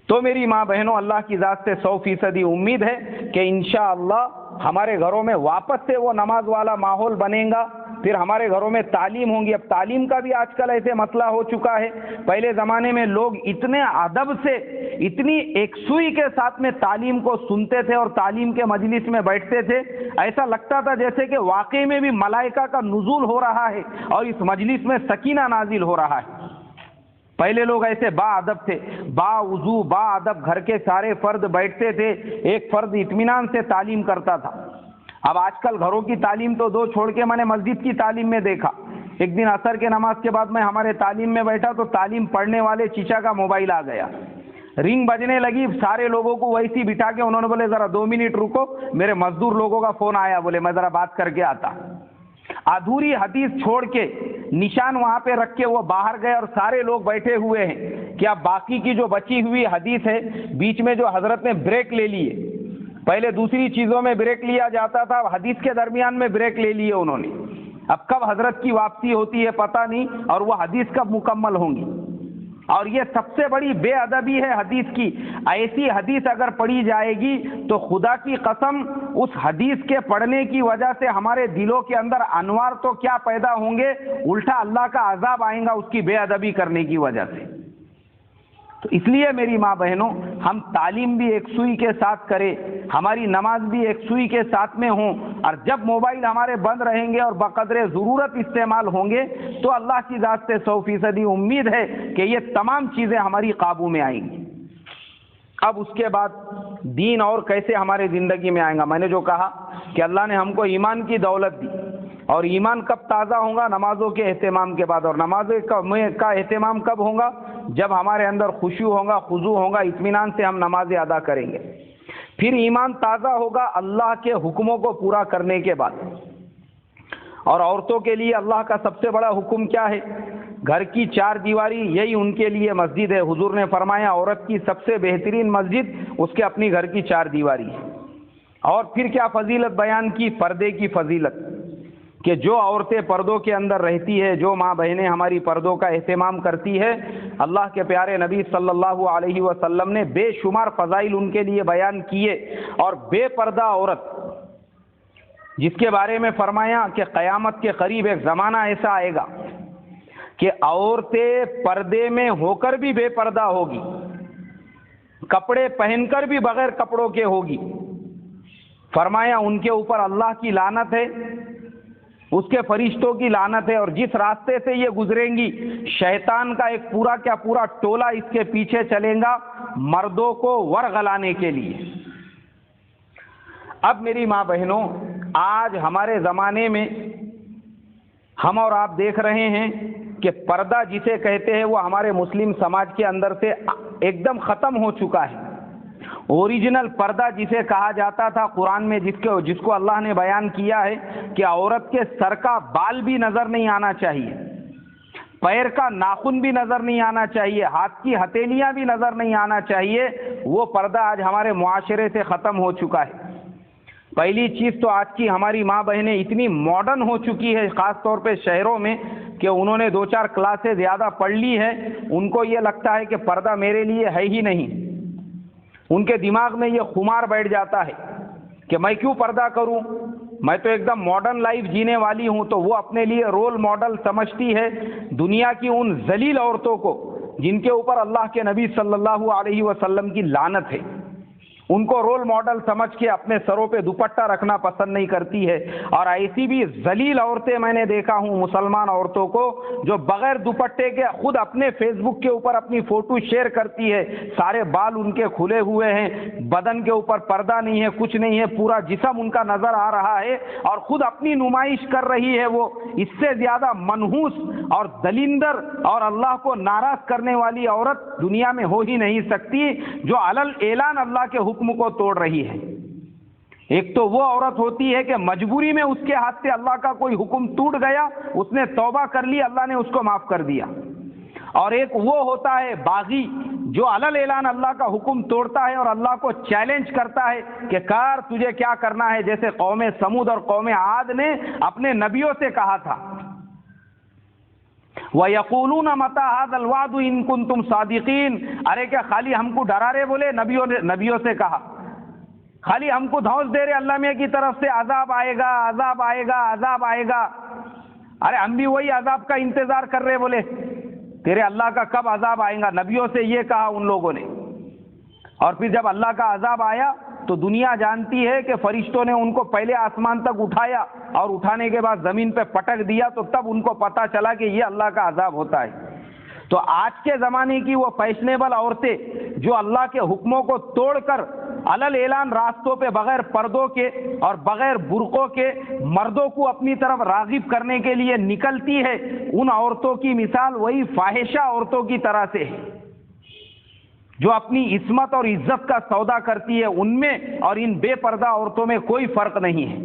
تو میری ماں بہنوں، اللہ کی ذات سے 100% امید ہے کہ انشاءاللہ ہمارے گھروں میں واپس سے وہ نماز والا ماحول بنے گا، پھر ہمارے گھروں میں تعلیم ہوں گی. اب تعلیم کا بھی آج کل ایسے مسئلہ ہو چکا ہے. پہلے زمانے میں لوگ اتنے ادب سے, اتنی یکسوئی کے ساتھ میں تعلیم کو سنتے تھے اور تعلیم کے مجلس میں بیٹھتے تھے, ایسا لگتا تھا جیسے کہ واقعی میں بھی ملائکہ کا نزول ہو رہا ہے اور اس مجلس میں سکینہ نازل ہو رہا ہے. پہلے لوگ ایسے با ادب تھے, با وضو با ادب گھر کے سارے فرد بیٹھتے تھے, ایک فرد اطمینان سے تعلیم کرتا تھا. اب آج کل گھروں کی تعلیم تو دو چھوڑ کے میں نے مسجد کی تعلیم میں دیکھا. ایک دن عصر کے نماز کے بعد میں ہمارے تعلیم میں بیٹھا تو تعلیم پڑھنے والے چچا کا موبائل آ گیا, رنگ بجنے لگی. سارے لوگوں کو ویسی بٹھا کے انہوں نے بولے ذرا 2 منٹ رکو, میرے مزدور لوگوں کا فون آیا, بولے میں ذرا بات کر کے آتا. ادھوری حدیث چھوڑ کے نشان وہاں پہ رکھ کے وہ باہر گئے اور سارے لوگ بیٹھے ہوئے ہیں کہ اب باقی کی جو بچی ہوئی حدیث ہے, بیچ میں جو حضرت نے بریک لے لیے, پہلے دوسری چیزوں میں بریک لیا جاتا تھا, اب حدیث کے درمیان میں بریک لے لیے انہوں نے. اب کب حضرت کی واپسی ہوتی ہے پتہ نہیں, اور وہ حدیث کب مکمل ہوں گی. اور یہ سب سے بڑی بے ادبی ہے حدیث کی. ایسی حدیث اگر پڑھی جائے گی تو خدا کی قسم اس حدیث کے پڑھنے کی وجہ سے ہمارے دلوں کے اندر انوار تو کیا پیدا ہوں گے, الٹا اللہ کا عذاب آئے گا اس کی بے ادبی کرنے کی وجہ سے. تو اس لیے میری ماں بہنوں, ہم تعلیم بھی ایک سوئی کے ساتھ کریں, ہماری نماز بھی ایک سوئی کے ساتھ میں ہوں, اور جب موبائل ہمارے بند رہیں گے اور بقدر ضرورت استعمال ہوں گے تو اللہ کی ذات سے 100% امید ہے کہ یہ تمام چیزیں ہماری قابو میں آئیں گی. اب اس کے بعد دین اور کیسے ہمارے زندگی میں آئے گا. میں نے جو کہا کہ اللہ نے ہم کو ایمان کی دولت دی, اور ایمان کب تازہ ہوگا, نمازوں کے اہتمام کے بعد. اور نمازوں کا اہتمام کب ہوگا, جب ہمارے اندر خشوع ہوگا, خضوع ہوگا, اطمینان سے ہم نمازیں ادا کریں گے. پھر ایمان تازہ ہوگا اللہ کے حکموں کو پورا کرنے کے بعد. اور عورتوں کے لیے اللہ کا سب سے بڑا حکم کیا ہے, گھر کی 4 دیواری یہی ان کے لیے مسجد ہے. حضور نے فرمایا عورت کی سب سے بہترین مسجد اس کے اپنی گھر کی 4 دیواری ہے. اور پھر کیا فضیلت بیان کی, پردے کی فضیلت, کہ جو عورتیں پردوں کے اندر رہتی ہے, جو ماں بہنیں ہماری پردوں کا اہتمام کرتی ہے, اللہ کے پیارے نبی صلی اللہ علیہ وسلم نے بے شمار فضائل ان کے لیے بیان کیے. اور بے پردہ عورت جس کے بارے میں فرمایا کہ قیامت کے قریب ایک زمانہ ایسا آئے گا کہ عورتیں پردے میں ہو کر بھی بے پردہ ہوگی, کپڑے پہن کر بھی بغیر کپڑوں کے ہوگی. فرمایا ان کے اوپر اللہ کی لعنت ہے, اس کے فرشتوں کی لعنت ہے, اور جس راستے سے یہ گزریں گی شیطان کا ایک پورا کیا پورا ٹولہ اس کے پیچھے چلے گا مردوں کو ورغلانے کے لیے. اب میری ماں بہنوں, آج ہمارے زمانے میں ہم اور آپ دیکھ رہے ہیں کہ پردہ جسے کہتے ہیں وہ ہمارے مسلم سماج کے اندر سے ایک دم ختم ہو چکا ہے. اوریجنل پردہ جسے کہا جاتا تھا قرآن میں, جس کو اللہ نے بیان کیا ہے کہ عورت کے سر کا بال بھی نظر نہیں آنا چاہیے, پیر کا ناخن بھی نظر نہیں آنا چاہیے, ہاتھ کی ہتھیلیاں بھی نظر نہیں آنا چاہیے, وہ پردہ آج ہمارے معاشرے سے ختم ہو چکا ہے. پہلی چیز تو آج کی ہماری ماں بہنیں اتنی ماڈرن ہو چکی ہے, خاص طور پہ شہروں میں, کہ انہوں نے 2-4 کلاسیں زیادہ پڑھ لی ہے. ان کو یہ لگتا ہے کہ پردہ میرے لیے ہے ہی نہیں. ان کے دماغ میں یہ خمار بیٹھ جاتا ہے کہ میں کیوں پردہ کروں, میں تو ایک دم ماڈرن لائف جینے والی ہوں. تو وہ اپنے لیے رول ماڈل سمجھتی ہے دنیا کی ان ذلیل عورتوں کو جن کے اوپر اللہ کے نبی صلی اللہ علیہ وسلم کی لعنت ہے. ان کو رول ماڈل سمجھ کے اپنے سروں پہ دوپٹہ رکھنا پسند نہیں کرتی ہے. اور ایسی بھی ذلیل عورتیں میں نے دیکھا ہوں, مسلمان عورتوں کو, جو بغیر دوپٹے کے خود اپنے فیس بک کے اوپر اپنی فوٹو شیئر کرتی ہے, سارے بال ان کے کھلے ہوئے ہیں, بدن کے اوپر پردہ نہیں ہے, کچھ نہیں ہے, پورا جسم ان کا نظر آ رہا ہے, اور خود اپنی نمائش کر رہی ہے. وہ اس سے زیادہ منحوس اور دلندر اور اللہ کو ناراض کرنے والی عورت دنیا میں ہو ہی نہیں سکتی, جو علل اعلان اللہ کے حکم کو توڑ رہی ہے. ایک تو وہ عورت ہوتی ہے کہ مجبوری میں اس کے ہاتھ سے اللہ کا کوئی حکم ٹوٹ گیا, اس نے توبہ کر لی, اللہ نے اس کو معاف کر دیا. اور ایک وہ ہوتا ہے باغی جو علل اعلان اللہ کا حکم توڑتا ہے اور اللہ کو چیلنج کرتا ہے کہ کار تجھے کیا کرنا ہے, جیسے قوم سمود اور قوم عاد نے اپنے نبیوں سے کہا تھا. وَيَقُولُونَ مَتَىٰ هَٰذَا الْوَعْدُ إِن كُنتُمْ صَادِقِينَ. ارے کیا خالی ہم کو ڈرا رہے بولے, نبیوں سے کہا, خالی ہم کو دھوس دے رہے اللہ میاں کی طرف سے عذاب آئے گا, عذاب آئے گا, عذاب آئے گا. ارے ہم بھی وہی عذاب کا انتظار کر رہے، بولے تیرے اللہ کا کب عذاب آئے گا، نبیوں سے یہ کہا ان لوگوں نے۔ اور پھر جب اللہ کا عذاب آیا تو دنیا جانتی ہے کہ فرشتوں نے ان کو پہلے آسمان تک اٹھایا اور اٹھانے کے بعد زمین پہ پٹک دیا، تو تب ان کو پتا چلا کہ یہ اللہ کا عذاب ہوتا ہے۔ تو آج کے زمانے کی وہ فیشنیبل عورتیں جو اللہ کے حکموں کو توڑ کر علل اعلان راستوں پہ بغیر پردوں کے اور بغیر برقعوں کے مردوں کو اپنی طرف راغب کرنے کے لیے نکلتی ہے، ان عورتوں کی مثال وہی فاحشہ عورتوں کی طرح سے ہے جو اپنی عصمت اور عزت کا سودا کرتی ہے۔ ان میں اور ان بے پردہ عورتوں میں کوئی فرق نہیں ہے،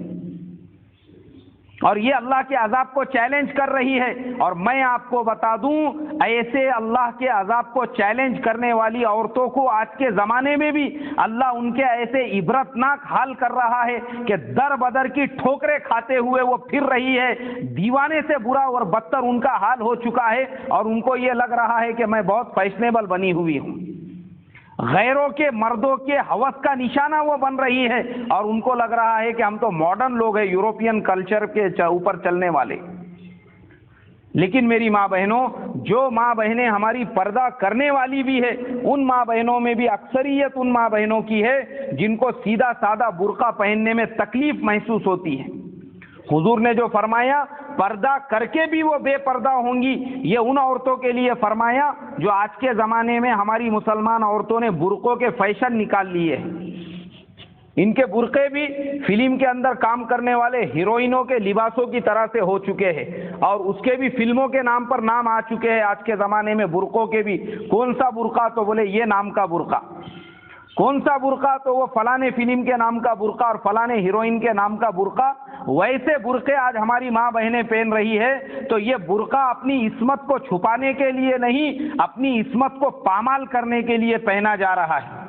اور یہ اللہ کے عذاب کو چیلنج کر رہی ہے۔ اور میں آپ کو بتا دوں، ایسے اللہ کے عذاب کو چیلنج کرنے والی عورتوں کو آج کے زمانے میں بھی اللہ ان کے ایسے عبرتناک حال کر رہا ہے کہ در بدر کی ٹھوکریں کھاتے ہوئے وہ پھر رہی ہے۔ دیوانے سے برا اور بدتر ان کا حال ہو چکا ہے، اور ان کو یہ لگ رہا ہے کہ میں بہت فیشنیبل بنی ہوئی ہوں، غیروں کے مردوں کے ہوس کا نشانہ وہ بن رہی ہے، اور ان کو لگ رہا ہے کہ ہم تو ماڈرن لوگ ہیں، یورپین کلچر کے اوپر چلنے والے۔ لیکن میری ماں بہنوں، جو ماں بہنیں ہماری پردہ کرنے والی بھی ہے، ان ماں بہنوں میں بھی اکثریت ان ماں بہنوں کی ہے جن کو سیدھا سادہ برقع پہننے میں تکلیف محسوس ہوتی ہے۔ حضور نے جو فرمایا پردہ کر کے بھی وہ بے پردہ ہوں گی، یہ ان عورتوں کے لیے فرمایا جو آج کے زمانے میں ہماری مسلمان عورتوں نے برقعوں کے فیشن نکال لیے ہیں۔ ان کے برقعے بھی فلم کے اندر کام کرنے والے ہیروئنوں کے لباسوں کی طرح سے ہو چکے ہیں، اور اس کے بھی فلموں کے نام پر نام آ چکے ہیں آج کے زمانے میں برقعوں کے بھی۔ کون سا برقع؟ تو بولے یہ نام کا برقع۔ کون سا برقع؟ تو وہ فلانے فلم کے نام کا برقع اور فلانے ہیروئن کے نام کا برقع۔ ویسے برقعے آج ہماری ماں بہنیں پہن رہی ہے، تو یہ برقع اپنی عصمت کو چھپانے کے لیے نہیں، اپنی عصمت کو پامال کرنے کے لیے پہنا جا رہا ہے۔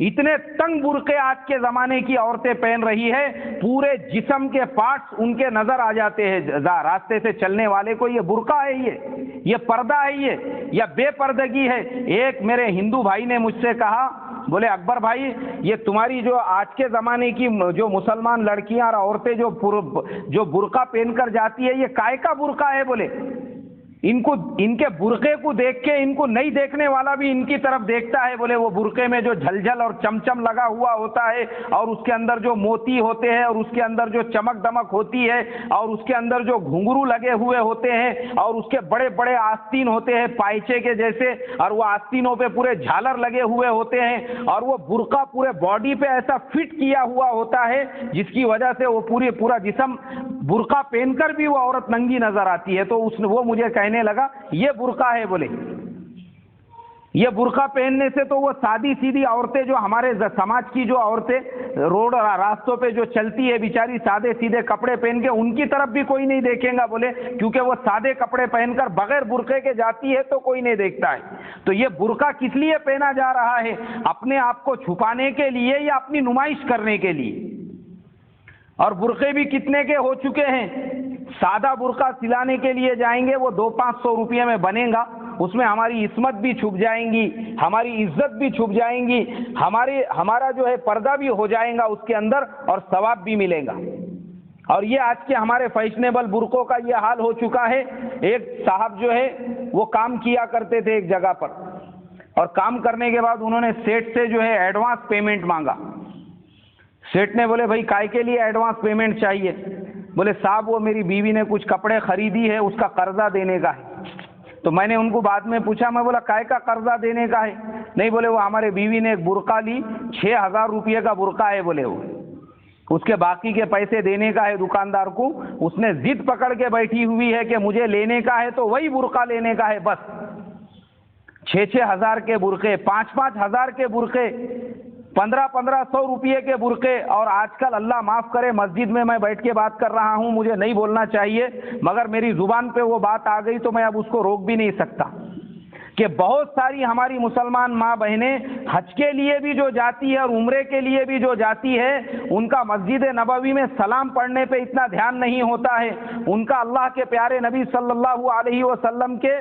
اتنے تنگ برقعے آج کے زمانے کی عورتیں پہن رہی ہے، پورے جسم کے پارٹس ان کے نظر آ جاتے ہیں راستے سے چلنے والے کو۔ یہ برقع ہے، یہ پردہ ہے، یہ بے پردگی ہے۔ ایک میرے ہندو بھائی نے مجھ سے کہا، بولے اکبر بھائی، یہ تمہاری جو آج کے زمانے کی جو مسلمان لڑکیاں اور عورتیں جو برقع پہن کر جاتی ہے، یہ کائے کا برقع ہے؟ بولے ان کے برقعے کو دیکھ کے ان کو نہیں دیکھنے والا بھی ان کی طرف دیکھتا ہے۔ بولے وہ برقعے میں جو جھلجھل اور چمچم لگا ہوا ہوتا ہے، اور اس کے اندر جو موتی ہوتے ہیں، اور اس کے اندر جو چمک دمک ہوتی ہے، اور اس کے اندر جو گھنگرو لگے ہوئے ہوتے ہیں، اور اس کے بڑے بڑے آستین ہوتے ہیں پائچے کے جیسے، اور وہ آستینوں پہ پورے جھالر لگے ہوئے ہوتے ہیں، اور وہ برقع پورے باڈی پہ ایسا فٹ کیا ہوا ہوتا ہے جس کی وجہ سے وہ پورا جسم برقع پہن کر بھی وہ عورت ننگی نظر آتی ہے۔ تو وہ مجھے کہنے لگا یہ برقع ہے۔ بولے یہ برقع پہننے سے تو وہ سادی سیدھی عورتیں جو ہمارے سماج کی جو عورتیں روڈ اور راستوں پہ جو چلتی ہے بیچاری سادے سیدھے کپڑے پہن کے، ان کی طرف بھی کوئی نہیں دیکھے گا۔ بولے کیونکہ وہ سادے کپڑے پہن کر بغیر برقعے کے جاتی ہے تو کوئی نہیں دیکھتا ہے۔ تو یہ برقع کس لیے پہنا جا رہا ہے؟ اپنے آپ کو چھپانے کے لیے یا اپنی نمائش کرنے کے لیے؟ اور برقعے بھی کتنے کے ہو چکے ہیں۔ سادہ برقع سلانے کے لیے جائیں گے، وہ 200-500 روپے میں بنے گا، اس میں ہماری عصمت بھی چھپ جائیں گی، ہماری عزت بھی چھپ جائیں گی، ہمارا جو ہے پردہ بھی ہو جائے گا اس کے اندر، اور ثواب بھی ملے گا۔ اور یہ آج کے ہمارے فیشنیبل برقعوں کا یہ حال ہو چکا ہے۔ ایک صاحب جو ہے وہ کام کیا کرتے تھے ایک جگہ پر، اور کام کرنے کے بعد انہوں نے سیٹ سے جو ہے ایڈوانس پیمنٹ مانگا۔ سیٹ نے بولے بھائی کائے کے لیے ایڈوانس پیمنٹ چاہیے؟ بولے صاحب وہ میری بیوی نے کچھ کپڑے خریدی ہے، اس کا قرضہ دینے کا ہے۔ تو میں نے ان کو بعد میں پوچھا، میں بولا کائے کا قرضہ دینے کا ہے؟ نہیں، بولے وہ ہمارے بیوی نے ایک برقع لی، 6000 روپے کا برقع ہے، بولے وہ اس کے باقی کے پیسے دینے کا ہے دکاندار کو۔ اس نے ضد پکڑ کے بیٹھی ہوئی ہے کہ مجھے لینے کا ہے تو وہی برقع لینے کا ہے بس۔ 6,000 کے برقعے، 5,000 کے برقعے، 1,500 روپے کے برقعے۔ اور آج کل اللہ معاف کرے، مسجد میں بیٹھ کے بات کر رہا ہوں، مجھے نہیں بولنا چاہیے، مگر میری زبان پہ وہ بات آ گئی تو میں اب اس کو روک بھی نہیں سکتا، کہ بہت ساری ہماری مسلمان ماں بہنیں حج کے لیے بھی جو جاتی ہے اور عمرے کے لیے بھی جو جاتی ہے، ان کا مسجد نبوی میں سلام پڑھنے پہ اتنا دھیان نہیں ہوتا ہے، ان کا اللہ کے پیارے نبی صلی اللہ علیہ وسلم کے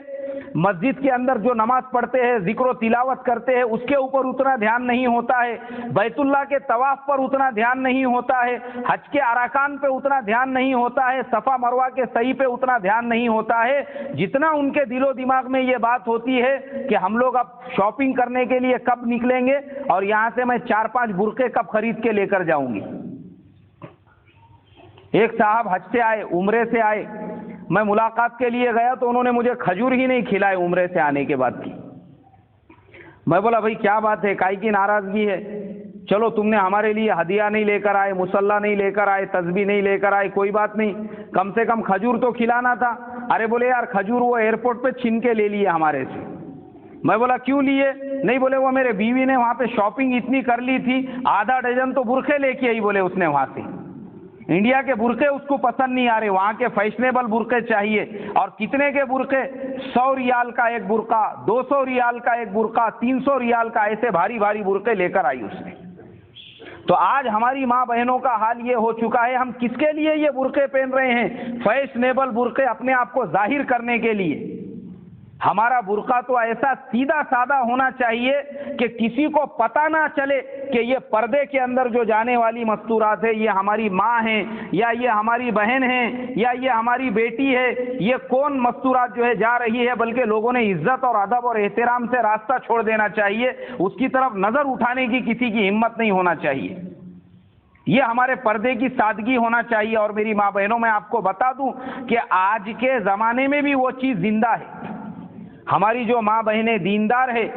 مسجد کے اندر جو نماز پڑھتے ہیں، ذکر و تلاوت کرتے ہیں، اس کے اوپر اتنا دھیان نہیں ہوتا ہے، بیت اللہ کے طواف پر اتنا دھیان نہیں ہوتا ہے، حج کے ارکان پہ اتنا دھیان نہیں ہوتا ہے، صفا مروہ کے سعی پہ اتنا دھیان نہیں ہوتا ہے، جتنا ان کے دل و دماغ میں یہ بات ہوتی ہے کہ ہم لوگ اب شاپنگ کرنے کے لیے کب نکلیں گے اور یہاں سے میں 4-5 برقعے کب خرید کے لے کر جاؤں گی۔ ایک صاحب حج سے آئے، عمرے سے آئے، میں ملاقات کے لیے گیا تو انہوں نے مجھے کھجور ہی نہیں کھلائے عمرے سے آنے کے بعد کی۔ میں بولا بھائی کیا بات ہے، کائی کی ناراضگی ہے؟ چلو تم نے ہمارے لیے ہدیہ نہیں لے کر آئے، مصلی نہیں لے کر آئے، تسبیح نہیں لے کر آئے، کوئی بات نہیں، کم سے کم کھجور تو کھلانا تھا۔ ارے بولے یار کھجور وہ ایئرپورٹ پہ چھین کے لے لیے ہمارے سے۔ میں بولا کیوں لیے؟ نہیں بولے وہ میرے بیوی نے وہاں پہ شاپنگ اتنی کر لی تھی، آدھا ڈزن تو برقعے لے کے آئی بولے اس نے وہاں سے۔ انڈیا کے برقعے اس کو پسند نہیں آ رہے، وہاں کے فیشنیبل برقعے چاہیے۔ اور کتنے کے برقعے؟ 100 ریال کا ایک برقع، 200 ریال کا ایک برقع، 300 ریال کا، ایسے بھاری بھاری برقعے لے کر آئی اس نے۔ تو آج ہماری ماں بہنوں کا حال یہ ہو چکا ہے، ہم کس کے لیے یہ برقعے پہن رہے ہیں؟ فیشنیبل برقعے، اپنے آپ کو ظاہر کرنے کے لیے۔ ہمارا برقع تو ایسا سیدھا سادہ ہونا چاہیے کہ کسی کو پتہ نہ چلے کہ یہ پردے کے اندر جو جانے والی مستورات ہے یہ ہماری ماں ہیں یا یہ ہماری بہن ہیں یا یہ ہماری بیٹی ہے، یہ کون مستورات جو ہے جا رہی ہے، بلکہ لوگوں نے عزت اور ادب اور احترام سے راستہ چھوڑ دینا چاہیے، اس کی طرف نظر اٹھانے کی کسی کی ہمت نہیں ہونا چاہیے۔ یہ ہمارے پردے کی سادگی ہونا چاہیے۔ اور میری ماں بہنوں، میں آپ کو بتا دوں کہ آج کے زمانے میں بھی وہ چیز زندہ ہے۔ ہماری جو ماں بہنیں دیندار ہے،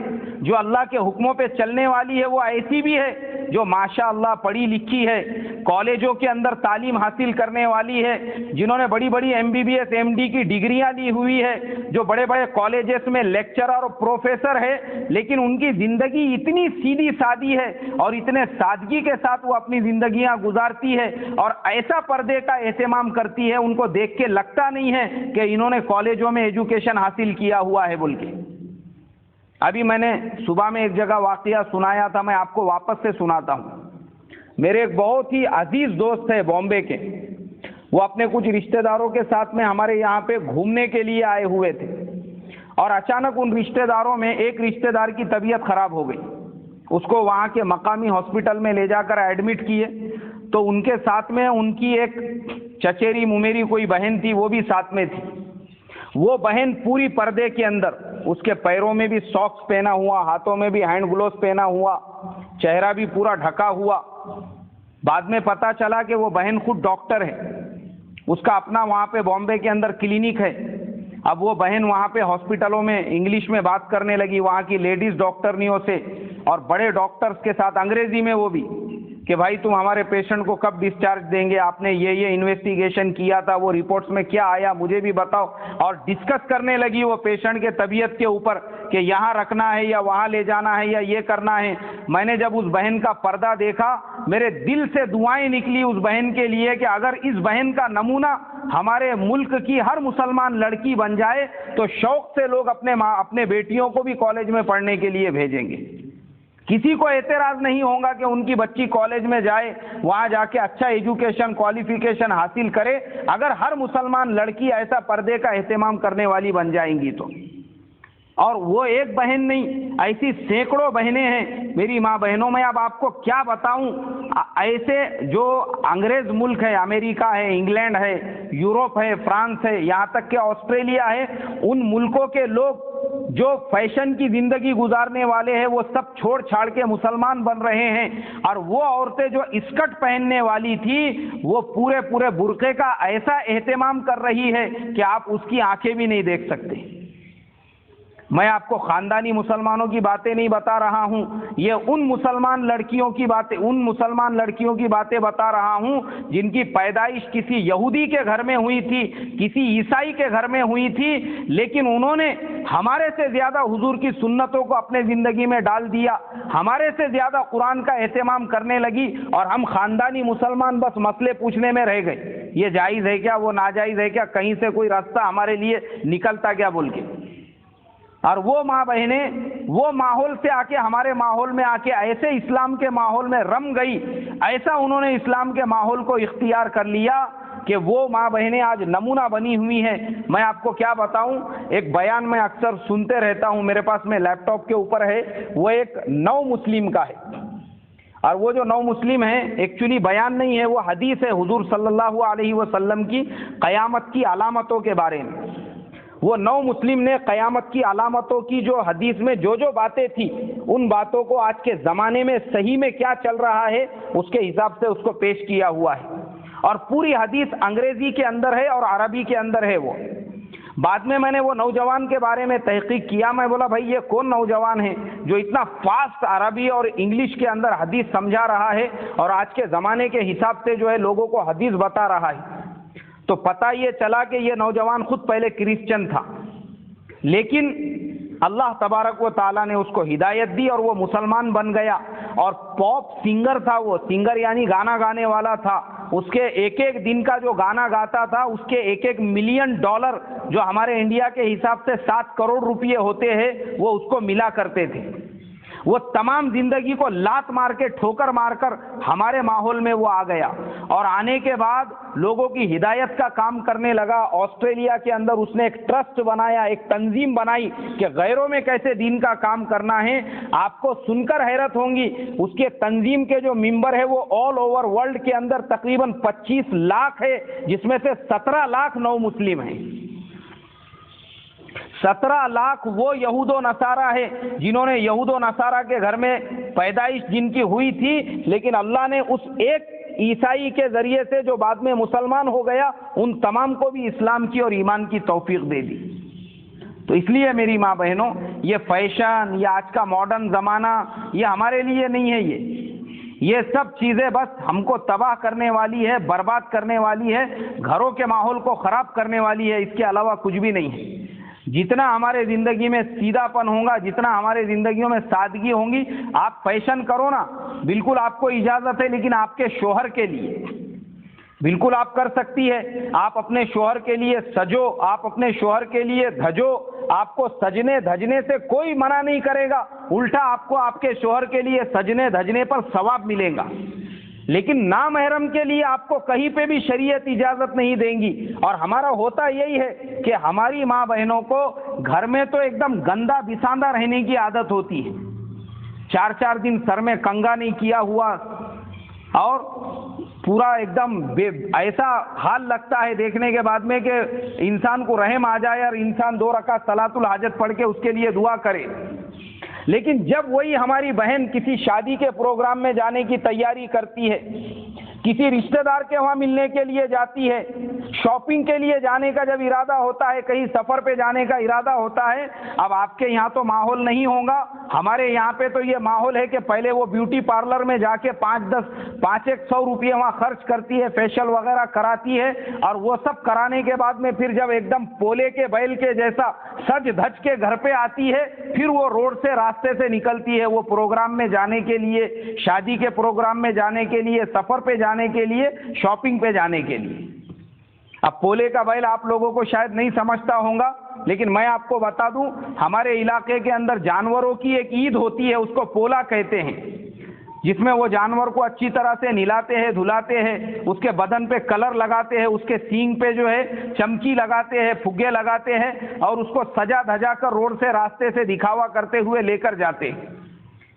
جو اللہ کے حکموں پہ چلنے والی ہے، وہ ایسی بھی ہے جو ماشاء اللہ پڑھی لکھی ہے، کالجوں کے اندر تعلیم حاصل کرنے والی ہے، جنہوں نے بڑی بڑی MBBS MD کی ڈگریاں لی ہوئی ہے، جو بڑے بڑے کالجز میں لیکچرر اور پروفیسر ہے، لیکن ان کی زندگی اتنی سیدھی سادی ہے اور اتنے سادگی کے ساتھ وہ اپنی زندگیاں گزارتی ہے اور ایسا پردے کا اہتمام کرتی ہے، ان کو دیکھ کے لگتا نہیں ہے کہ انہوں نے کالجوں میں ایجوکیشن حاصل کیا ہوا ہے بول کے۔ ابھی میں نے صبح میں ایک جگہ واقعہ سنایا تھا، میں آپ کو واپس سے سناتا ہوں۔ میرے ایک بہت ہی عزیز دوست ہے بامبے کے، وہ اپنے کچھ رشتہ داروں کے ساتھ میں ہمارے یہاں پہ گھومنے کے لیے آئے ہوئے تھے، اور اچانک ان رشتہ داروں میں ایک رشتہ دار کی طبیعت خراب ہو گئی۔ اس کو وہاں کے مقامی ہاسپٹل میں لے جا کر ایڈمٹ کیے، تو ان کے ساتھ میں ان کی ایک چچیری ممیری کوئی بہن تھی، وہ بھی ساتھ میں تھی۔ وہ بہن پوری پردے کے اندر، اس کے پیروں میں بھی ساکس پہنا ہوا، ہاتھوں میں بھی ہینڈ گلوز پہنا ہوا، چہرہ بھی پورا ڈھکا ہوا۔ بعد میں پتا چلا کہ وہ بہن خود ڈاکٹر ہے، اس کا اپنا وہاں پہ بامبے کے اندر کلینک ہے۔ اب وہ بہن وہاں پہ ہاسپٹلوں میں انگلش میں بات کرنے لگی وہاں کی لیڈیز ڈاکٹرنیوں سے اور بڑے ڈاکٹرز کے ساتھ، انگریزی میں وہ بھی، کہ بھائی تم ہمارے پیشنٹ کو کب ڈسچارج دیں گے، آپ نے یہ انویسٹیگیشن کیا تھا، وہ رپورٹس میں کیا آیا مجھے بھی بتاؤ۔ اور ڈسکس کرنے لگی وہ پیشنٹ کے طبیعت کے اوپر کہ یہاں رکھنا ہے یا وہاں لے جانا ہے یا یہ کرنا ہے۔ میں نے جب اس بہن کا پردہ دیکھا، میرے دل سے دعائیں نکلی اس بہن کے لیے کہ اگر اس بہن کا نمونہ ہمارے ملک کی ہر مسلمان لڑکی بن جائے تو شوق سے لوگ اپنے بیٹیوں کو بھی کالج میں پڑھنے کے لیے بھیجیں گے۔ کسی کو اعتراض نہیں ہوگا کہ ان کی بچی کالج میں جائے، وہاں جا کے اچھا ایجوکیشن کوالیفیکیشن حاصل کرے، اگر ہر مسلمان لڑکی ایسا پردے کا اہتمام کرنے والی بن جائیں گی تو۔ اور وہ ایک بہن نہیں، ایسی سینکڑوں بہنیں ہیں میری ماں بہنوں۔ میں اب آپ کو کیا بتاؤں، ایسے جو انگریز ملک ہے، امریکہ ہے، انگلینڈ ہے، یورپ ہے، فرانس ہے، یہاں تک کہ آسٹریلیا ہے، ان ملکوں کے لوگ جو فیشن کی زندگی گزارنے والے ہیں وہ سب چھوڑ چھاڑ کے مسلمان بن رہے ہیں، اور وہ عورتیں جو اسکرٹ پہننے والی تھی وہ پورے برقعے کا ایسا اہتمام کر رہی ہے کہ آپ اس کی آنکھیں بھی نہیں دیکھ سکتے۔ میں آپ کو خاندانی مسلمانوں کی باتیں نہیں بتا رہا ہوں، یہ ان مسلمان لڑکیوں کی باتیں بتا رہا ہوں جن کی پیدائش کسی یہودی کے گھر میں ہوئی تھی، کسی عیسائی کے گھر میں ہوئی تھی، لیکن انہوں نے ہمارے سے زیادہ حضور کی سنتوں کو اپنے زندگی میں ڈال دیا، ہمارے سے زیادہ قرآن کا اہتمام کرنے لگی، اور ہم خاندانی مسلمان بس مسئلے پوچھنے میں رہ گئے، یہ جائز ہے کیا، وہ ناجائز ہے کیا، کہیں سے کوئی راستہ ہمارے لیے نکلتا کیا بول کے۔ اور وہ ماں بہنیں وہ ماحول سے آ کے ہمارے ماحول میں آ کے ایسے اسلام کے ماحول میں رم گئی، ایسا انہوں نے اسلام کے ماحول کو اختیار کر لیا کہ وہ ماں بہنیں آج نمونہ بنی ہوئی ہیں. میں آپ کو کیا بتاؤں، ایک بیان میں اکثر سنتے رہتا ہوں، میرے پاس میں لیپ ٹاپ کے اوپر ہے، وہ ایک نو مسلم کا ہے. اور وہ جو نو مسلم ہے ایکچولی بیان نہیں ہے، وہ حدیث ہے حضور صلی اللہ علیہ وسلم کی قیامت کی علامتوں کے بارے میں. وہ نو مسلم نے قیامت کی علامتوں کی جو حدیث میں جو باتیں تھی، ان باتوں کو آج کے زمانے میں صحیح میں کیا چل رہا ہے اس کے حساب سے اس کو پیش کیا ہوا ہے. اور پوری حدیث انگریزی کے اندر ہے اور عربی کے اندر ہے. وہ بعد میں نے وہ نوجوان کے بارے میں تحقیق کیا. میں بولا بھائی یہ کون نوجوان ہے جو اتنا فاسٹ عربی اور انگلش کے اندر حدیث سمجھا رہا ہے اور آج کے زمانے کے حساب سے جو ہے لوگوں کو حدیث بتا رہا ہے. تو پتہ یہ چلا کہ یہ نوجوان خود پہلے کرسچن تھا، لیکن اللہ تبارک و تعالیٰ نے اس کو ہدایت دی اور وہ مسلمان بن گیا. اور پاپ سنگر تھا، وہ سنگر یعنی گانا گانے والا تھا. اس کے ایک ایک دن کا جو گانا گاتا تھا اس کے $1 ملین جو ہمارے انڈیا کے حساب سے 7 کروڑ روپے ہوتے ہیں وہ اس کو ملا کرتے تھے. وہ تمام زندگی کو لات مار کے ٹھوکر مار کر ہمارے ماحول میں وہ آ گیا، اور آنے کے بعد لوگوں کی ہدایت کا کام کرنے لگا. آسٹریلیا کے اندر اس نے ایک ٹرسٹ بنایا، ایک تنظیم بنائی کہ غیروں میں کیسے دین کا کام کرنا ہے. آپ کو سن کر حیرت ہوں گی، اس کے تنظیم کے جو ممبر ہے وہ آل اوور ورلڈ کے اندر تقریباً 25 لاکھ ہے، جس میں سے 17 لاکھ نو مسلم ہیں. 17 لاکھ وہ یہود و نصارہ ہے جنہوں نے یہود و نصارہ کے گھر میں پیدائش جن کی ہوئی تھی، لیکن اللہ نے اس ایک عیسائی کے ذریعے سے جو بعد میں مسلمان ہو گیا ان تمام کو بھی اسلام کی اور ایمان کی توفیق دے دی. تو اس لیے میری ماں بہنوں، یہ فیشن یا آج کا ماڈرن زمانہ یہ ہمارے لیے نہیں ہے. یہ سب چیزیں بس ہم کو تباہ کرنے والی ہے، برباد کرنے والی ہے، گھروں کے ماحول کو خراب کرنے والی ہے. اس کے علاوہ کچھ بھی نہیں ہے. جتنا ہمارے زندگی میں سیدھا پن ہوگا، جتنا ہمارے زندگیوں میں سادگی ہوں گی، آپ فیشن کرو نا، بالکل آپ کو اجازت ہے، لیکن آپ کے شوہر کے لیے بالکل آپ کر سکتی ہے. آپ اپنے شوہر کے لیے سجو، آپ اپنے شوہر کے لیے دھجو. آپ کو سجنے دھجنے سے کوئی منع نہیں کرے گا، الٹا آپ کو آپ کے شوہر کے لیے سجنے دھجنے پر ثواب ملے گا. لیکن نامحرم کے لیے آپ کو کہیں پہ بھی شریعت اجازت نہیں دیں گی. اور ہمارا ہوتا یہی ہے کہ ہماری ماں بہنوں کو گھر میں تو ایک دم گندا بساندہ رہنے کی عادت ہوتی ہے. 4 دن سر میں کنگا نہیں کیا ہوا اور پورا ایک دم ایسا حال لگتا ہے دیکھنے کے بعد میں کہ انسان کو رحم آ جائے اور انسان 2 رکعت صلاۃ الحاجت پڑھ کے اس کے لیے دعا کرے. لیکن جب وہی ہماری بہن کسی شادی کے پروگرام میں جانے کی تیاری کرتی ہے، کسی رشتہ دار کے وہاں ملنے کے لیے جاتی ہے، شاپنگ کے لیے جانے کا جب ارادہ ہوتا ہے، کہیں سفر پہ جانے کا ارادہ ہوتا ہے، اب آپ کے یہاں تو ماحول نہیں ہوگا. ہمارے یہاں پہ تو یہ ماحول ہے کہ پہلے وہ بیوٹی پارلر میں جا کے 500 روپے وہاں خرچ کرتی ہے، فیشل وغیرہ کراتی ہے، اور وہ سب کرانے کے بعد میں پھر جب ایک دم پولے کے بیل کے جیسا سج دھج کے گھر پہ آتی ہے، پھر وہ روڈ سے راستے سے نکلتی ہے وہ پروگرام میں جانے کے لیے، شادی کے پروگرام میں جانے کے لیے، سفر پہ جانے کے لیے، شاپنگ پہ جانے کے لیے. اب پولے کا بیل آپ لوگوں کو شاید نہیں سمجھتا ہوگا، لیکن میں آپ کو بتا دوں ہمارے علاقے کے اندر جانوروں کی ایک عید ہوتی ہے، اس کو پولا کہتے ہیں، جس میں وہ جانور کو اچھی طرح سے نہلاتے ہیں، دھلاتے ہیں، اس کے بدن پہ کلر لگاتے ہیں، اس کے سینگ پہ جو ہے چمکی لگاتے ہیں، پھگے لگاتے ہیں، اور اس کو سجا دھجا کر روڈ سے راستے سے دکھاوا کرتے ہوئے لے کر جاتے ہیں.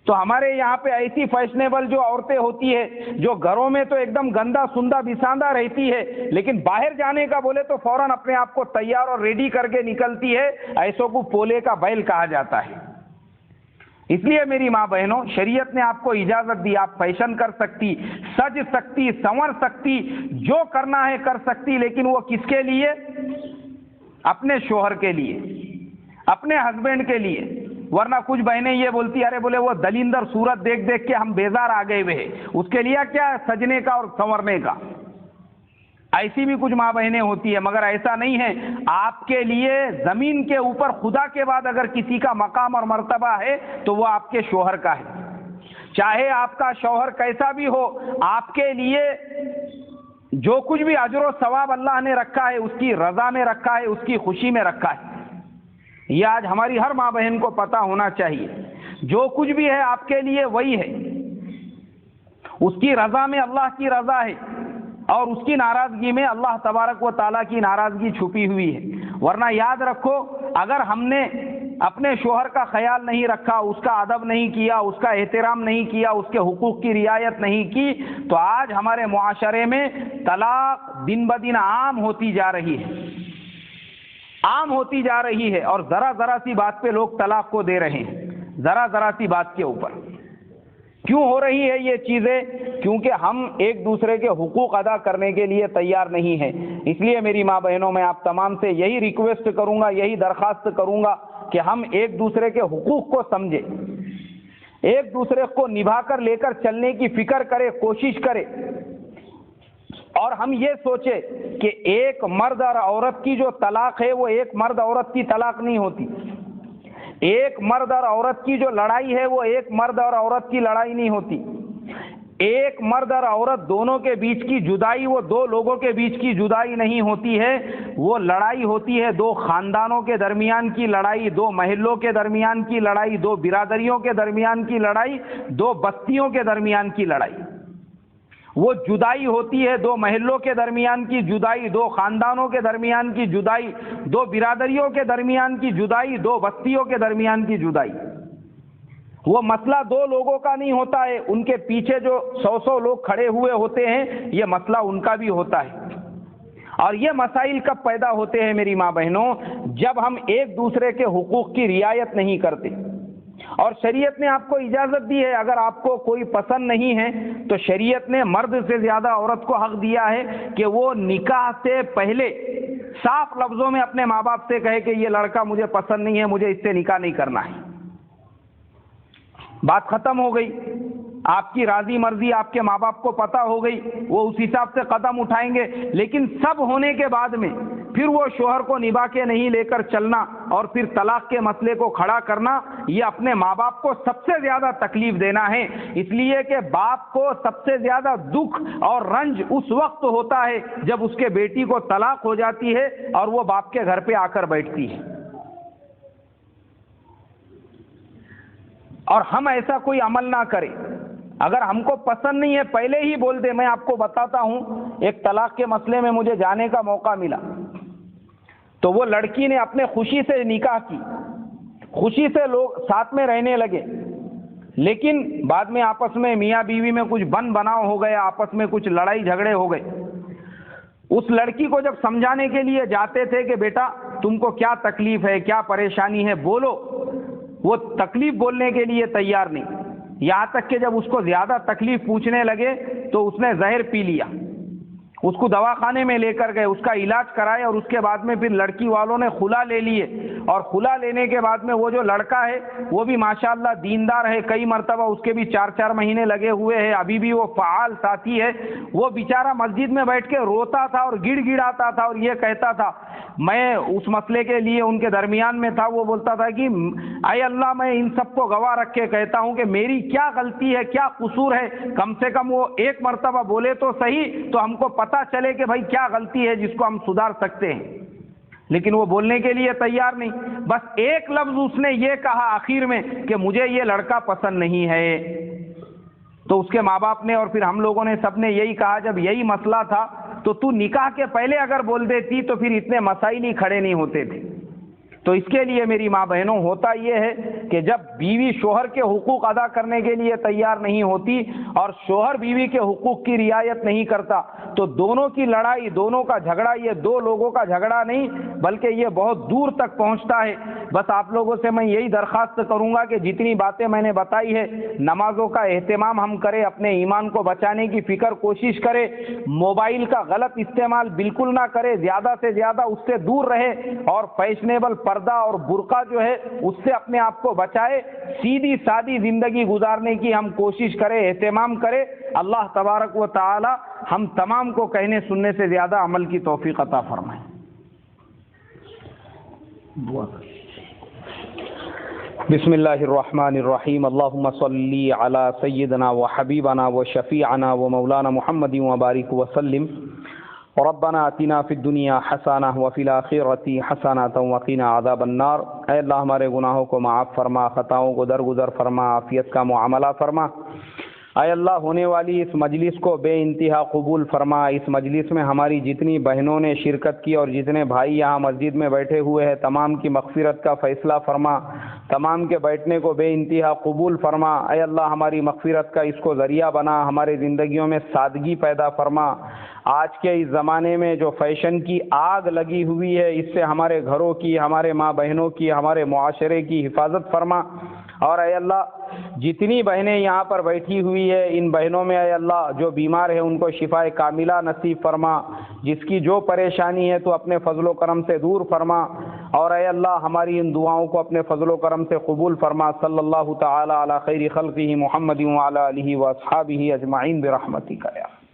تو ہمارے یہاں پہ ایسی فیشنیبل جو عورتیں ہوتی ہے جو گھروں میں تو ایک دم گندا سندا بساندہ رہتی ہے، لیکن باہر جانے کا بولے تو فوراً اپنے آپ کو تیار اور ریڈی کر کے نکلتی ہے، ایسوں کو پولے کا بیل کہا جاتا ہے. اس لیے میری ماں بہنوں، شریعت نے آپ کو اجازت دی، آپ فیشن کر سکتی، سج سکتی، سنور سکتی، جو کرنا ہے کر سکتی، لیکن وہ کس کے لیے؟ اپنے شوہر کے لیے، اپنے ہسبینڈ کے لیے. ورنہ کچھ بہنیں یہ بولتی، ارے بولے وہ دلیندر صورت دیکھ دیکھ کے ہم بیزار آ گئے ہوئے ہیں، اس کے لیے کیا ہے سجنے کا اور سنورنے کا. ایسی بھی کچھ ماں بہنیں ہوتی ہے، مگر ایسا نہیں ہے. آپ کے لیے زمین کے اوپر خدا کے بعد اگر کسی کا مقام اور مرتبہ ہے تو وہ آپ کے شوہر کا ہے. چاہے آپ کا شوہر کیسا بھی ہو، آپ کے لیے جو کچھ بھی اجر و ثواب اللہ نے رکھا ہے اس کی رضا میں رکھا ہے، اس کی خوشی میں رکھا ہے. یہ آج ہماری ہر ماں بہن کو پتہ ہونا چاہیے. جو کچھ بھی ہے آپ کے لیے وہی ہے، اس کی رضا میں اللہ کی رضا ہے. اور اس کی ناراضگی میں اللہ تبارک و تعالیٰ کی ناراضگی چھپی ہوئی ہے۔ ورنہ یاد رکھو، اگر ہم نے اپنے شوہر کا خیال نہیں رکھا، اس کا ادب نہیں کیا، اس کا احترام نہیں کیا، اس کے حقوق کی رعایت نہیں کی، تو آج ہمارے معاشرے میں طلاق دن بدن عام ہوتی جا رہی ہے، عام ہوتی جا رہی ہے، اور ذرا ذرا سی بات پہ لوگ طلاق کو دے رہے ہیں، ذرا ذرا سی بات کے اوپر۔ کیوں ہو رہی ہے یہ چیزیں؟ کیونکہ ہم ایک دوسرے کے حقوق ادا کرنے کے لیے تیار نہیں ہیں۔ اس لیے میری ماں بہنوں، میں آپ تمام سے یہی ریکویسٹ کروں گا، یہی درخواست کروں گا کہ ہم ایک دوسرے کے حقوق کو سمجھیں، ایک دوسرے کو نبھا کر لے کر چلنے کی فکر کرے، کوشش کرے، اور ہم یہ سوچے کہ ایک مرد اور عورت کی جو طلاق ہے وہ ایک مرد عورت کی طلاق نہیں ہوتی، ایک مرد اور عورت کی جو لڑائی ہے وہ ایک مرد اور عورت کی لڑائی نہیں ہوتی، ایک مرد اور عورت دونوں کے بیچ کی جدائی وہ دو لوگوں کے بیچ کی جدائی نہیں ہوتی ہے، وہ لڑائی ہوتی ہے دو خاندانوں کے درمیان کی لڑائی، دو محلوں کے درمیان کی لڑائی، دو برادریوں کے درمیان کی لڑائی، دو بستیوں کے درمیان کی لڑائی۔ وہ جدائی ہوتی ہے دو محلوں کے درمیان کی جدائی، دو خاندانوں کے درمیان کی جدائی، دو برادریوں کے درمیان کی جدائی، دو بستیوں کے درمیان کی جدائی۔ وہ مسئلہ دو لوگوں کا نہیں ہوتا ہے، ان کے پیچھے جو 100 لوگ کھڑے ہوئے ہوتے ہیں، یہ مسئلہ ان کا بھی ہوتا ہے۔ اور یہ مسائل کب پیدا ہوتے ہیں میری ماں بہنوں؟ جب ہم ایک دوسرے کے حقوق کی رعایت نہیں کرتے۔ اور شریعت نے آپ کو اجازت دی ہے، اگر آپ کو کوئی پسند نہیں ہے تو شریعت نے مرد سے زیادہ عورت کو حق دیا ہے کہ وہ نکاح سے پہلے صاف لفظوں میں اپنے ماں باپ سے کہے کہ یہ لڑکا مجھے پسند نہیں ہے، مجھے اس سے نکاح نہیں کرنا ہے۔ بات ختم ہو گئی، آپ کی راضی مرضی آپ کے ماں باپ کو پتہ ہو گئی، وہ اس حساب سے قدم اٹھائیں گے۔ لیکن سب ہونے کے بعد میں پھر وہ شوہر کو نبھا کے نہیں لے کر چلنا اور پھر طلاق کے مسئلے کو کھڑا کرنا، یہ اپنے ماں باپ کو سب سے زیادہ تکلیف دینا ہے۔ اس لیے کہ باپ کو سب سے زیادہ دکھ اور رنج اس وقت ہوتا ہے جب اس کے بیٹی کو طلاق ہو جاتی ہے اور وہ باپ کے گھر پہ آ کر بیٹھتی ہے۔ اور ہم ایسا کوئی عمل نہ کریں۔ اگر ہم کو پسند نہیں ہے پہلے ہی بول دے۔ میں آپ کو بتاتا ہوں، ایک طلاق کے مسئلے میں مجھے جانے کا موقع ملا، تو وہ لڑکی نے اپنے خوشی سے نکاح کی، خوشی سے لوگ ساتھ میں رہنے لگے، لیکن بعد میں آپس میں میاں بیوی میں کچھ بن بناؤ ہو گیا، آپس میں کچھ لڑائی جھگڑے ہو گئے۔ اس لڑکی کو جب سمجھانے کے لیے جاتے تھے کہ بیٹا تم کو کیا تکلیف ہے، کیا پریشانی ہے، بولو، وہ تکلیف بولنے کے لیے تیار نہیں۔ یہاں تک کہ جب اس کو زیادہ تکلیف پوچھنے لگے تو اس نے زہر پی لیا، اس کو دواخانے میں لے کر گئے، اس کا علاج کرائے، اور اس کے بعد میں پھر لڑکی والوں نے خلا لے لیے، اور خلا لینے کے بعد میں وہ جو لڑکا ہے وہ بھی ماشاءاللہ دیندار ہے، کئی مرتبہ اس کے بھی 4 مہینے لگے ہوئے ہیں، ابھی بھی وہ فعال ساتھی ہے۔ وہ بیچارہ مسجد میں بیٹھ کے روتا تھا اور گڑ گڑاتا تھا اور یہ کہتا تھا، میں اس مسئلے کے لیے ان کے درمیان میں تھا، وہ بولتا تھا کہ اے اللہ، میں ان سب کو گواہ رکھ کے کہتا ہوں کہ میری کیا غلطی ہے، کیا قصور ہے، کم سے کم وہ ایک مرتبہ بولے تو صحیح، تو ہم کو پتہ چلے کہ بھائی کیا غلطی ہے جس کو ہم سدھار سکتے ہیں۔ لیکن وہ بولنے کے لیے تیار نہیں، بس ایک لفظ اس نے یہ کہا آخر میں کہ مجھے یہ لڑکا پسند نہیں ہے۔ تو اس کے ماں باپ نے اور پھر ہم لوگوں نے سب نے یہی کہا، جب یہی مسئلہ تھا تو نکاح کے پہلے اگر بول دیتی تو پھر اتنے مسائل ہی کھڑے نہیں ہوتے تھے۔ تو اس کے لیے میری ماں بہنوں ہوتا یہ ہے کہ جب بیوی شوہر کے حقوق ادا کرنے کے لیے تیار نہیں ہوتی اور شوہر بیوی کے حقوق کی رعایت نہیں کرتا تو دونوں کی لڑائی، دونوں کا جھگڑا، یہ دو لوگوں کا جھگڑا نہیں بلکہ یہ بہت دور تک پہنچتا ہے۔ بس آپ لوگوں سے میں یہی درخواست کروں گا کہ جتنی باتیں میں نے بتائی ہے، نمازوں کا اہتمام ہم کریں، اپنے ایمان کو بچانے کی فکر کوشش کریں، موبائل کا غلط استعمال بالکل نہ کرے، زیادہ سے زیادہ اس سے دور رہے، اور فیشنیبل پردہ اور برقع جو ہے اس سے اپنے آپ کو بچائے، سیدھی سادی زندگی گزارنے کی ہم کوشش کریں، اہتمام کریں۔ اللہ تبارک و تعالی ہم تمام کو کہنے سننے سے زیادہ عمل کی توفیق عطا فرمائے۔ بسم اللہ الرحمن الرحیم، اللہم صلی علی سیدنا و حبیبنا و شفیعنا و مولانا محمد وبارک وسلم۔ ربنا آتنا فی الدنیا حسنہ وفی الآخرۃ حسنۃ وقنا عذاب النار۔ اے اللہ ہمارے گناہوں کو معاف فرما، خطاؤں کو درگزر فرما، عافیت کا معاملہ فرما، اے اللہ ہونے والی اس مجلس کو بے انتہا قبول فرما. اس مجلس میں ہماری جتنی بہنوں نے شرکت کی اور جتنے بھائی یہاں مسجد میں بیٹھے ہوئے ہیں تمام کی مغفرت کا فیصلہ فرما. تمام کے بیٹھنے کو بے انتہا قبول فرما. اے اللہ ہماری مغفرت کا اس کو ذریعہ بنا. ہمارے زندگیوں میں سادگی پیدا فرما. آج کے اس زمانے میں جو فیشن کی آگ لگی ہوئی ہے اس سے ہمارے گھروں کی، ہمارے ماں بہنوں کی، ہمارے معاشرے کی حفاظت فرما. اور اے اللہ جتنی بہنیں یہاں پر بیٹھی ہوئی ہے ان بہنوں میں اے اللہ جو بیمار ہے ان کو شفاء کاملہ نصیب فرما. جس کی جو پریشانی ہے تو اپنے فضل و کرم سے دور فرما. اور اے اللہ ہماری ان دعاؤں کو اپنے فضل و کرم سے قبول فرما. صلی اللہ تعالی علی خیر خلقہ محمد وعلی آلہ واصحابہ اجمعین برحمتک یا